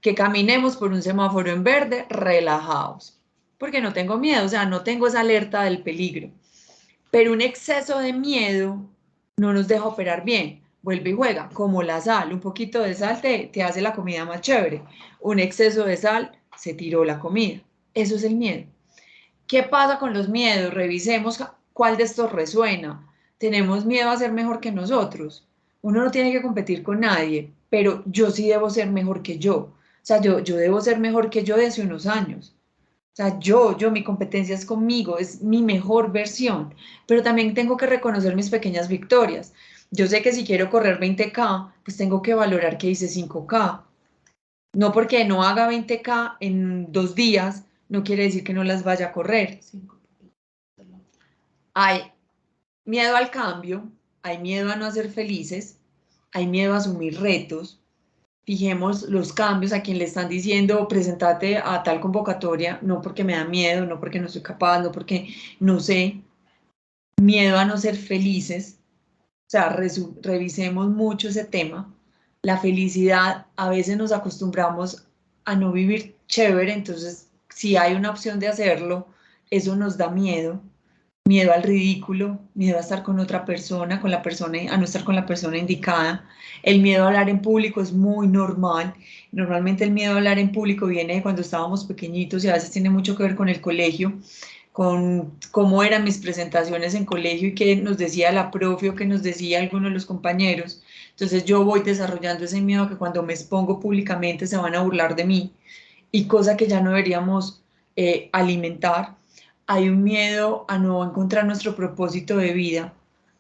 Que caminemos por un semáforo en verde relajados, porque no tengo miedo, o sea, no tengo esa alerta del peligro. Pero un exceso de miedo no nos deja operar bien. Vuelve y juega, como la sal. Un poquito de sal te hace la comida más chévere. Un exceso de sal se tiró la comida. Eso es el miedo. ¿Qué pasa con los miedos? Revisemos cuál de estos resuena. Tenemos miedo a ser mejor que nosotros. Uno no tiene que competir con nadie, pero yo sí debo ser mejor que yo. O sea, yo debo ser mejor que yo de hace unos años. O sea, mi competencia es conmigo, es mi mejor versión, pero también tengo que reconocer mis pequeñas victorias. Yo sé que si quiero correr 20K, pues tengo que valorar que hice 5K. No porque no haga 20K en 2 días, no quiere decir que no las vaya a correr. Hay miedo al cambio, hay miedo a no ser felices, hay miedo a asumir retos. Fijemos los cambios a quien le están diciendo, presentate a tal convocatoria, no porque me da miedo, no porque no soy capaz, no porque no sé. miedo a no ser felices. O sea, revisemos mucho ese tema. La felicidad, a veces nos acostumbramos a no vivir chévere, entonces si hay una opción de hacerlo, eso nos da miedo. Miedo al ridículo, miedo a estar con otra persona, a no estar con la persona indicada. El miedo a hablar en público es muy normal. Normalmente el miedo a hablar en público viene de cuando estábamos pequeñitos y a veces tiene mucho que ver con el colegio, con cómo eran mis presentaciones en colegio y qué nos decía la profe o qué nos decía alguno de los compañeros. Entonces yo voy desarrollando ese miedo a que cuando me expongo públicamente se van a burlar de mí y cosa que ya no deberíamos alimentar. Hay un miedo a no encontrar nuestro propósito de vida,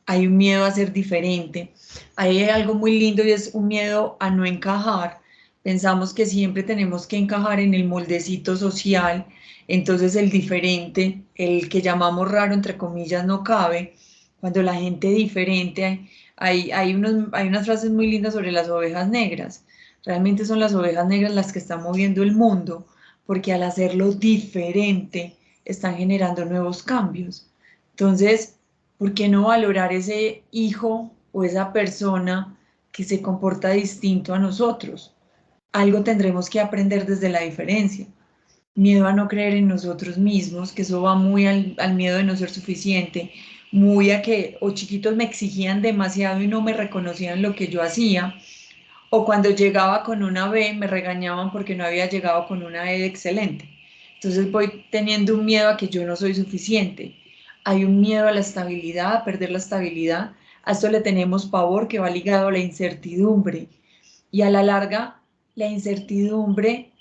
hay un miedo a ser diferente, hay algo muy lindo y es un miedo a no encajar. Pensamos que siempre tenemos que encajar en el moldecito social, entonces el diferente, el que llamamos raro, entre comillas, no cabe. Cuando la gente diferente, hay unas frases muy lindas sobre las ovejas negras. Realmente son las ovejas negras las que están moviendo el mundo, porque al hacerlo diferente, están generando nuevos cambios. Entonces, ¿por qué no valorar ese hijo o esa persona que se comporta distinto a nosotros? Algo tendremos que aprender desde la diferencia. Miedo a no creer en nosotros mismos, que eso va muy al miedo de no ser suficiente, muy a que o chiquitos me exigían demasiado y no me reconocían lo que yo hacía, o cuando llegaba con una B me regañaban porque no había llegado con una E de excelente. Entonces voy teniendo un miedo a que yo no soy suficiente. Hay un miedo a la estabilidad, a perder la estabilidad. A esto le tenemos pavor, que va ligado a la incertidumbre. Y a la larga, la incertidumbre,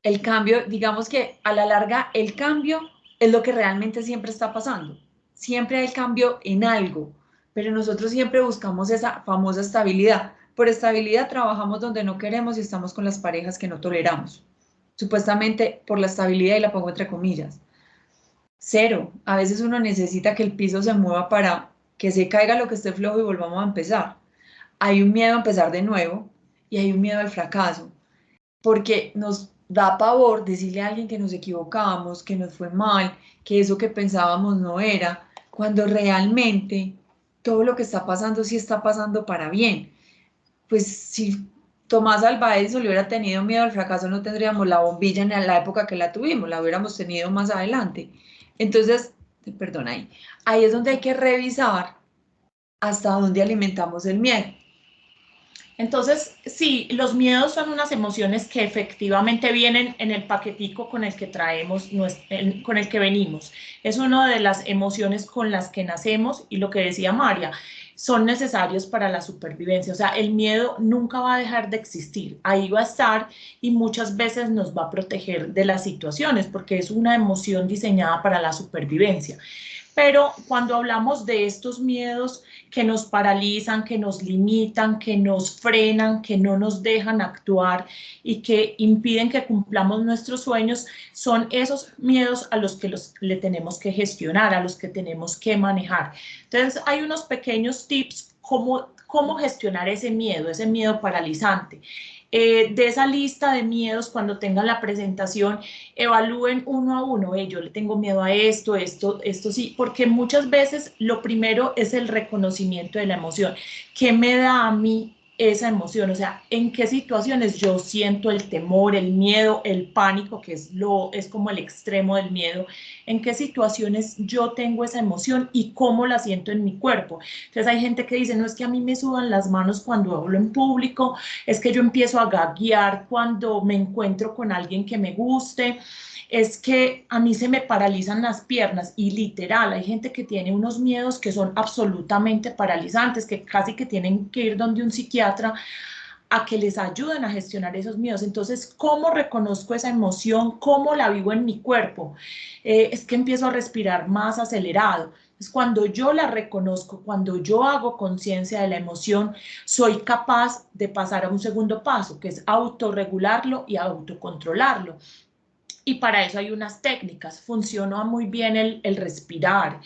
el cambio, digamos que a la larga el cambio es lo que realmente siempre está pasando. Siempre hay cambio en algo, pero nosotros siempre buscamos esa famosa estabilidad. Por estabilidad trabajamos donde no queremos y estamos con las parejas que no toleramos. Supuestamente por la estabilidad, y la pongo entre comillas. Cero. A veces uno necesita que el piso se mueva para que se caiga lo que esté flojo y volvamos a empezar. Hay un miedo a empezar de nuevo y hay un miedo al fracaso, porque nos da pavor decirle a alguien que nos equivocamos, que nos fue mal, que eso que pensábamos no era, cuando realmente todo lo que está pasando sí está pasando para bien. Pues si Tomás Alva Edison le hubiera tenido miedo al fracaso, no tendríamos la bombilla en la época que la tuvimos, la hubiéramos tenido más adelante. Entonces, perdón, ahí es donde hay que revisar hasta dónde alimentamos el miedo. Entonces, sí, los miedos son unas emociones que efectivamente vienen en el paquetico con el que traemos, con el que venimos. Es una de las emociones con las que nacemos y lo que decía María, son necesarios para la supervivencia. O sea, el miedo nunca va a dejar de existir, ahí va a estar y muchas veces nos va a proteger de las situaciones porque es una emoción diseñada para la supervivencia. Pero cuando hablamos de estos miedos que nos paralizan, que nos limitan, que nos frenan, que no nos dejan actuar y que impiden que cumplamos nuestros sueños, son esos miedos a los que le tenemos que gestionar, a los que tenemos que manejar. Entonces, hay unos pequeños tips cómo gestionar ese miedo paralizante. De esa lista de miedos, cuando tengan la presentación, evalúen uno a uno, yo le tengo miedo a esto sí, porque muchas veces lo primero es el reconocimiento de la emoción. ¿Qué me da a mí esa emoción? O sea, ¿en qué situaciones yo siento el temor, el miedo, el pánico, que es como el extremo del miedo? ¿En qué situaciones yo tengo esa emoción y cómo la siento en mi cuerpo? Entonces hay gente que dice, no, es que a mí me sudan las manos cuando hablo en público, es que yo empiezo a gaguear cuando me encuentro con alguien que me guste, es que a mí se me paralizan las piernas, y literal, hay gente que tiene unos miedos que son absolutamente paralizantes, que casi que tienen que ir donde un psiquiatra a que les ayuden a gestionar esos miedos. Entonces, ¿cómo reconozco esa emoción? ¿Cómo la vivo en mi cuerpo? Es que empiezo a respirar más acelerado. Es cuando yo la reconozco, cuando yo hago conciencia de la emoción, soy capaz de pasar a un segundo paso, que es autorregularlo y autocontrolarlo. Y para eso hay unas técnicas. Funciona muy bien el respirar,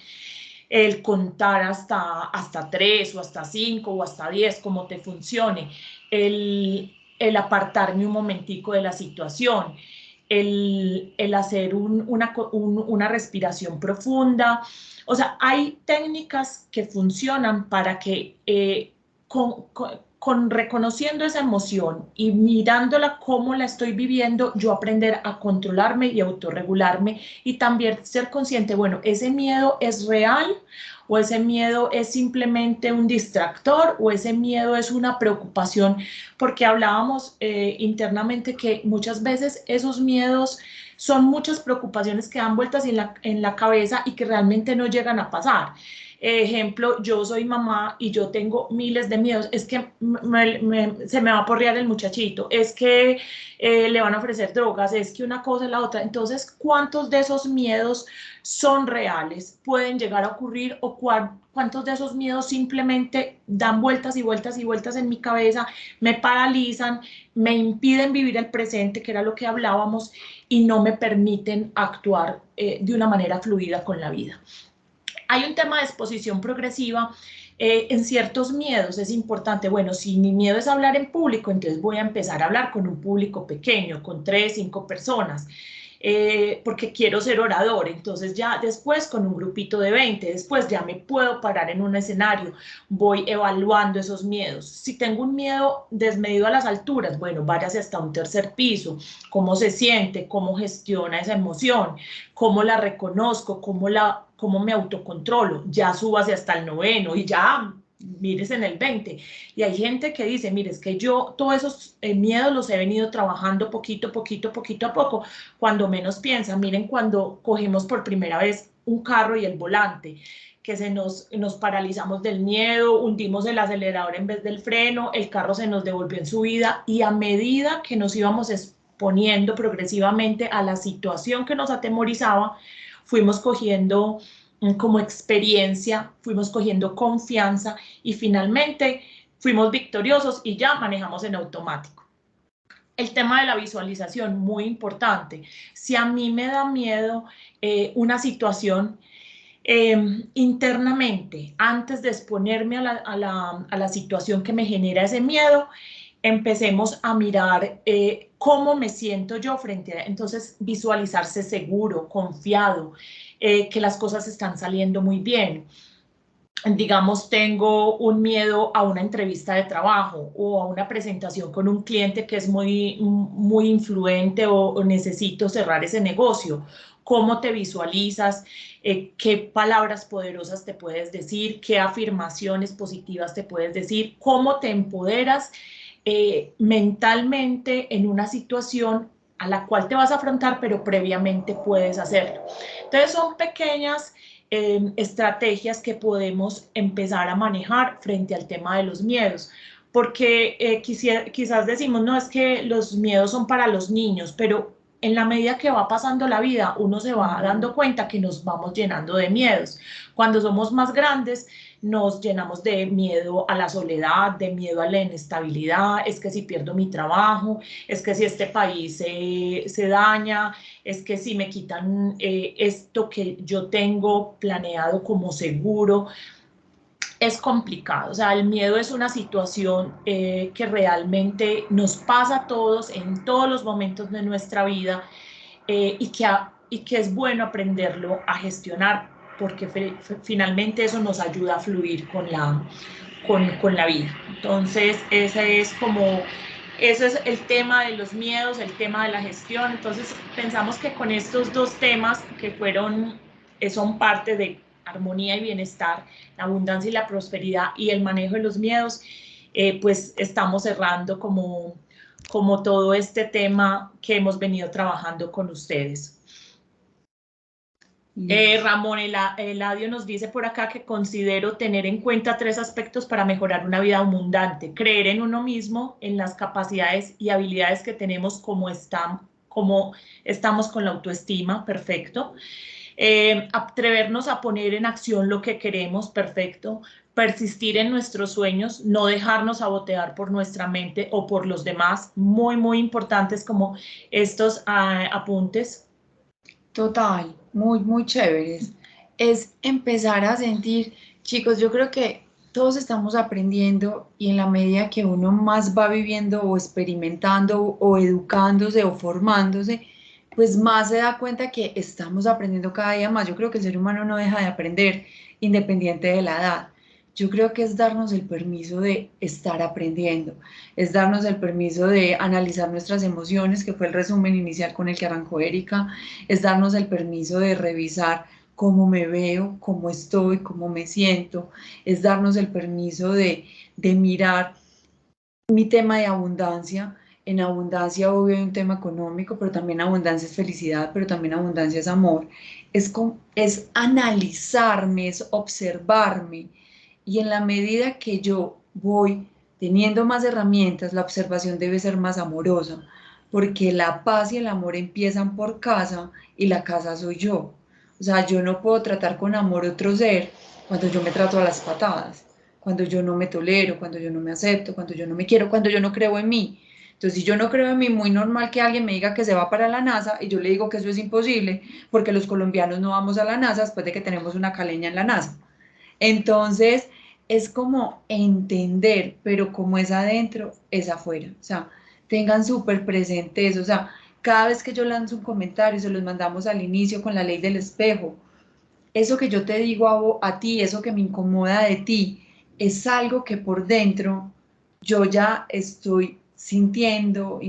el contar hasta 3 o hasta 5 o hasta 10, como te funcione, el apartarme un momentico de la situación, el hacer una respiración profunda, O sea, hay técnicas que funcionan para que con reconociendo esa emoción y mirándola cómo la estoy viviendo, yo aprender a controlarme y autorregularme y también ser consciente, bueno, ese miedo es real o ese miedo es simplemente un distractor o ese miedo es una preocupación, porque hablábamos internamente que muchas veces esos miedos son muchas preocupaciones que dan vueltas en la cabeza y que realmente no llegan a pasar. Ejemplo, yo soy mamá y yo tengo miles de miedos. Es que se me va a porrear el muchachito, es que le van a ofrecer drogas, es que una cosa y la otra. Entonces, ¿cuántos de esos miedos son reales? ¿Pueden llegar a ocurrir? ¿O cuántos de esos miedos simplemente dan vueltas y vueltas y vueltas en mi cabeza, me paralizan, me impiden vivir el presente, que era lo que hablábamos, y no me permiten actuar de una manera fluida con la vida? Hay un tema de exposición progresiva en ciertos miedos. Es importante, bueno, si mi miedo es hablar en público, entonces voy a empezar a hablar con un público pequeño, con 3, 5 personas, porque quiero ser orador. Entonces ya después con un grupito de 20, después ya me puedo parar en un escenario, voy evaluando esos miedos. Si tengo un miedo desmedido a las alturas, bueno, váyase hasta un 3er piso, cómo se siente, cómo gestiona esa emoción, cómo la reconozco, cómo me autocontrolo, ya súbase hasta el 9º y ya mires en el 20. Y hay gente que dice, mire, es que yo todos esos miedos los he venido trabajando poquito a poco, cuando menos piensan. Miren, cuando cogemos por primera vez un carro y el volante, que nos paralizamos del miedo, hundimos el acelerador en vez del freno, el carro se nos devolvió en subida, y a medida que nos íbamos exponiendo progresivamente a la situación que nos atemorizaba, fuimos cogiendo como experiencia, fuimos cogiendo confianza y finalmente fuimos victoriosos y ya manejamos en automático. El tema de la visualización, muy importante. Si a mí me da miedo una situación, internamente, antes de exponerme a la situación que me genera ese miedo, empecemos a mirar cómo me siento yo frente a, entonces visualizarse seguro, confiado, que las cosas están saliendo muy bien. Digamos, tengo un miedo a una entrevista de trabajo o a una presentación con un cliente que es muy influente o necesito cerrar ese negocio. ¿Cómo te visualizas? ¿Qué palabras poderosas te puedes decir? ¿Qué afirmaciones positivas te puedes decir? ¿Cómo te empoderas mentalmente en una situación a la cual te vas a afrontar, pero previamente puedes hacerlo? Entonces son pequeñas estrategias que podemos empezar a manejar frente al tema de los miedos, porque quizás decimos, no, es que los miedos son para los niños, pero en la medida que va pasando la vida, uno se va dando cuenta que nos vamos llenando de miedos. Cuando somos más grandes, nos llenamos de miedo a la soledad, de miedo a la inestabilidad, es que si pierdo mi trabajo, es que si este país se daña, es que si me quitan esto que yo tengo planeado como seguro. Es complicado, o sea, el miedo es una situación que realmente nos pasa a todos en todos los momentos de nuestra vida y que es bueno aprenderlo a gestionar, porque finalmente eso nos ayuda a fluir con la vida. Entonces, ese es el tema de los miedos, el tema de la gestión. Entonces, pensamos que con estos 2 temas que son parte de armonía y bienestar, la abundancia y la prosperidad y el manejo de los miedos, pues estamos cerrando como todo este tema que hemos venido trabajando con ustedes. Ramón Eladio nos dice por acá que considero tener en cuenta 3 aspectos para mejorar una vida abundante: creer en uno mismo, en las capacidades y habilidades que tenemos, como estamos con la autoestima, perfecto. Atrevernos a poner en acción lo que queremos, perfecto. Persistir en nuestros sueños, no dejarnos sabotear por nuestra mente o por los demás, muy importantes como estos apuntes. Total, muy chéveres. Es empezar a sentir, chicos, yo creo que todos estamos aprendiendo y en la medida que uno más va viviendo o experimentando o educándose o formándose, pues más se da cuenta que estamos aprendiendo cada día más. Yo creo que el ser humano no deja de aprender independiente de la edad. Yo creo que es darnos el permiso de estar aprendiendo, es darnos el permiso de analizar nuestras emociones, que fue el resumen inicial con el que arrancó Erika, es darnos el permiso de revisar cómo me veo, cómo estoy, cómo me siento, es darnos el permiso de mirar mi tema de abundancia. En abundancia, obvio, hay un tema económico, pero también abundancia es felicidad, pero también abundancia es amor. Es analizarme, es observarme. Y en la medida que yo voy teniendo más herramientas, la observación debe ser más amorosa, porque la paz y el amor empiezan por casa y la casa soy yo. O sea, yo no puedo tratar con amor otro ser cuando yo me trato a las patadas, cuando yo no me tolero, cuando yo no me acepto, cuando yo no me quiero, cuando yo no creo en mí. Entonces, si yo no creo en mí, muy normal que alguien me diga que se va para la NASA y yo le digo que eso es imposible, porque los colombianos no vamos a la NASA después de que tenemos una caleña en la NASA. Entonces, es como entender, pero como es adentro, es afuera. O sea, tengan súper presente eso. O sea, cada vez que yo lanzo un comentario, se los mandamos al inicio con la ley del espejo. Eso que yo te digo a ti, eso que me incomoda de ti, es algo que por dentro yo ya estoy sintiendo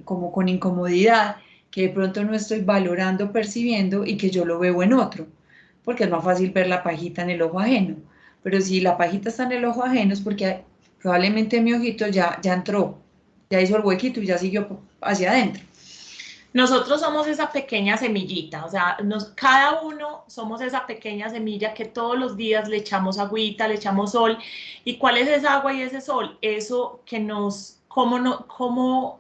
como con incomodidad, que de pronto no estoy valorando, percibiendo y que yo lo veo en otro, porque es más fácil ver la pajita en el ojo ajeno. Pero si la pajita está en el ojo ajeno es porque probablemente mi ojito ya entró, ya hizo el huequito y ya siguió hacia adentro. Nosotros somos esa pequeña semillita, o sea, cada uno somos esa pequeña semilla que todos los días le echamos agüita, le echamos sol. ¿Y cuál es esa agua y ese sol? Eso que cómo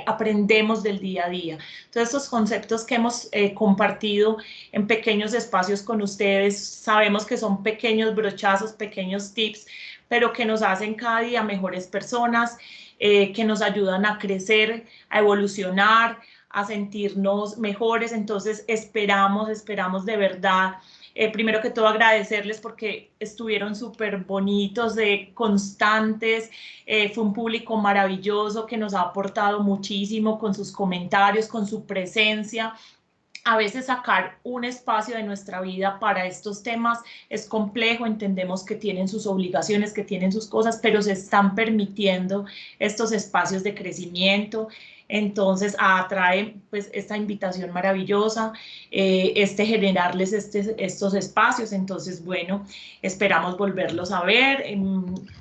aprendemos del día a día. Todos estos conceptos que hemos compartido en pequeños espacios con ustedes, sabemos que son pequeños brochazos, pequeños tips, pero que nos hacen cada día mejores personas, que nos ayudan a crecer, a evolucionar, a sentirnos mejores. Entonces esperamos de verdad, primero que todo agradecerles porque estuvieron súper bonitos, constantes, fue un público maravilloso que nos ha aportado muchísimo con sus comentarios, con su presencia. A veces sacar un espacio de nuestra vida para estos temas es complejo, entendemos que tienen sus obligaciones, que tienen sus cosas, pero se están permitiendo estos espacios de crecimiento. Entonces atrae pues esta invitación maravillosa, generarles estos espacios. Entonces, bueno, esperamos volverlos a ver,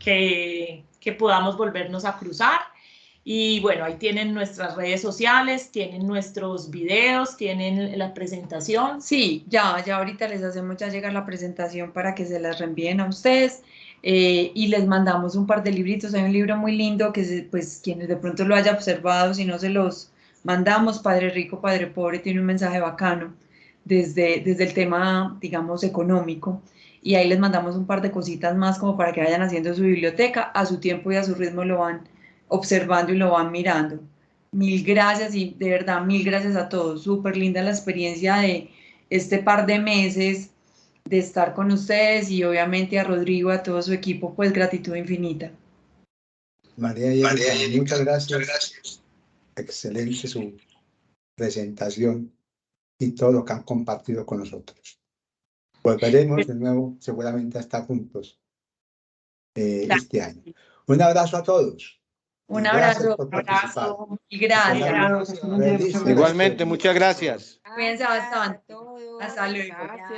que podamos volvernos a cruzar. Y bueno, ahí tienen nuestras redes sociales, tienen nuestros videos, tienen la presentación. Sí, ya ahorita les hacemos ya llegar la presentación para que se las reenvíen a ustedes y les mandamos un par de libritos. Hay un libro muy lindo que pues quienes de pronto lo haya observado, si no se los mandamos, Padre Rico, Padre Pobre, tiene un mensaje bacano desde el tema, digamos, económico. Y ahí les mandamos un par de cositas más como para que vayan haciendo su biblioteca, a su tiempo y a su ritmo lo van observando y lo van mirando. Mil gracias y de verdad mil gracias a todos. Súper linda la experiencia de este par de meses de estar con ustedes y obviamente a Rodrigo, a todo su equipo, pues gratitud infinita. María y Erika, muchas gracias. Excelente su presentación y todo lo que han compartido con nosotros. Volveremos de nuevo seguramente a estar juntos este año. Un abrazo a todos. Un abrazo y gracias. Igualmente, muchas gracias. Cuídense bastante. Hasta luego.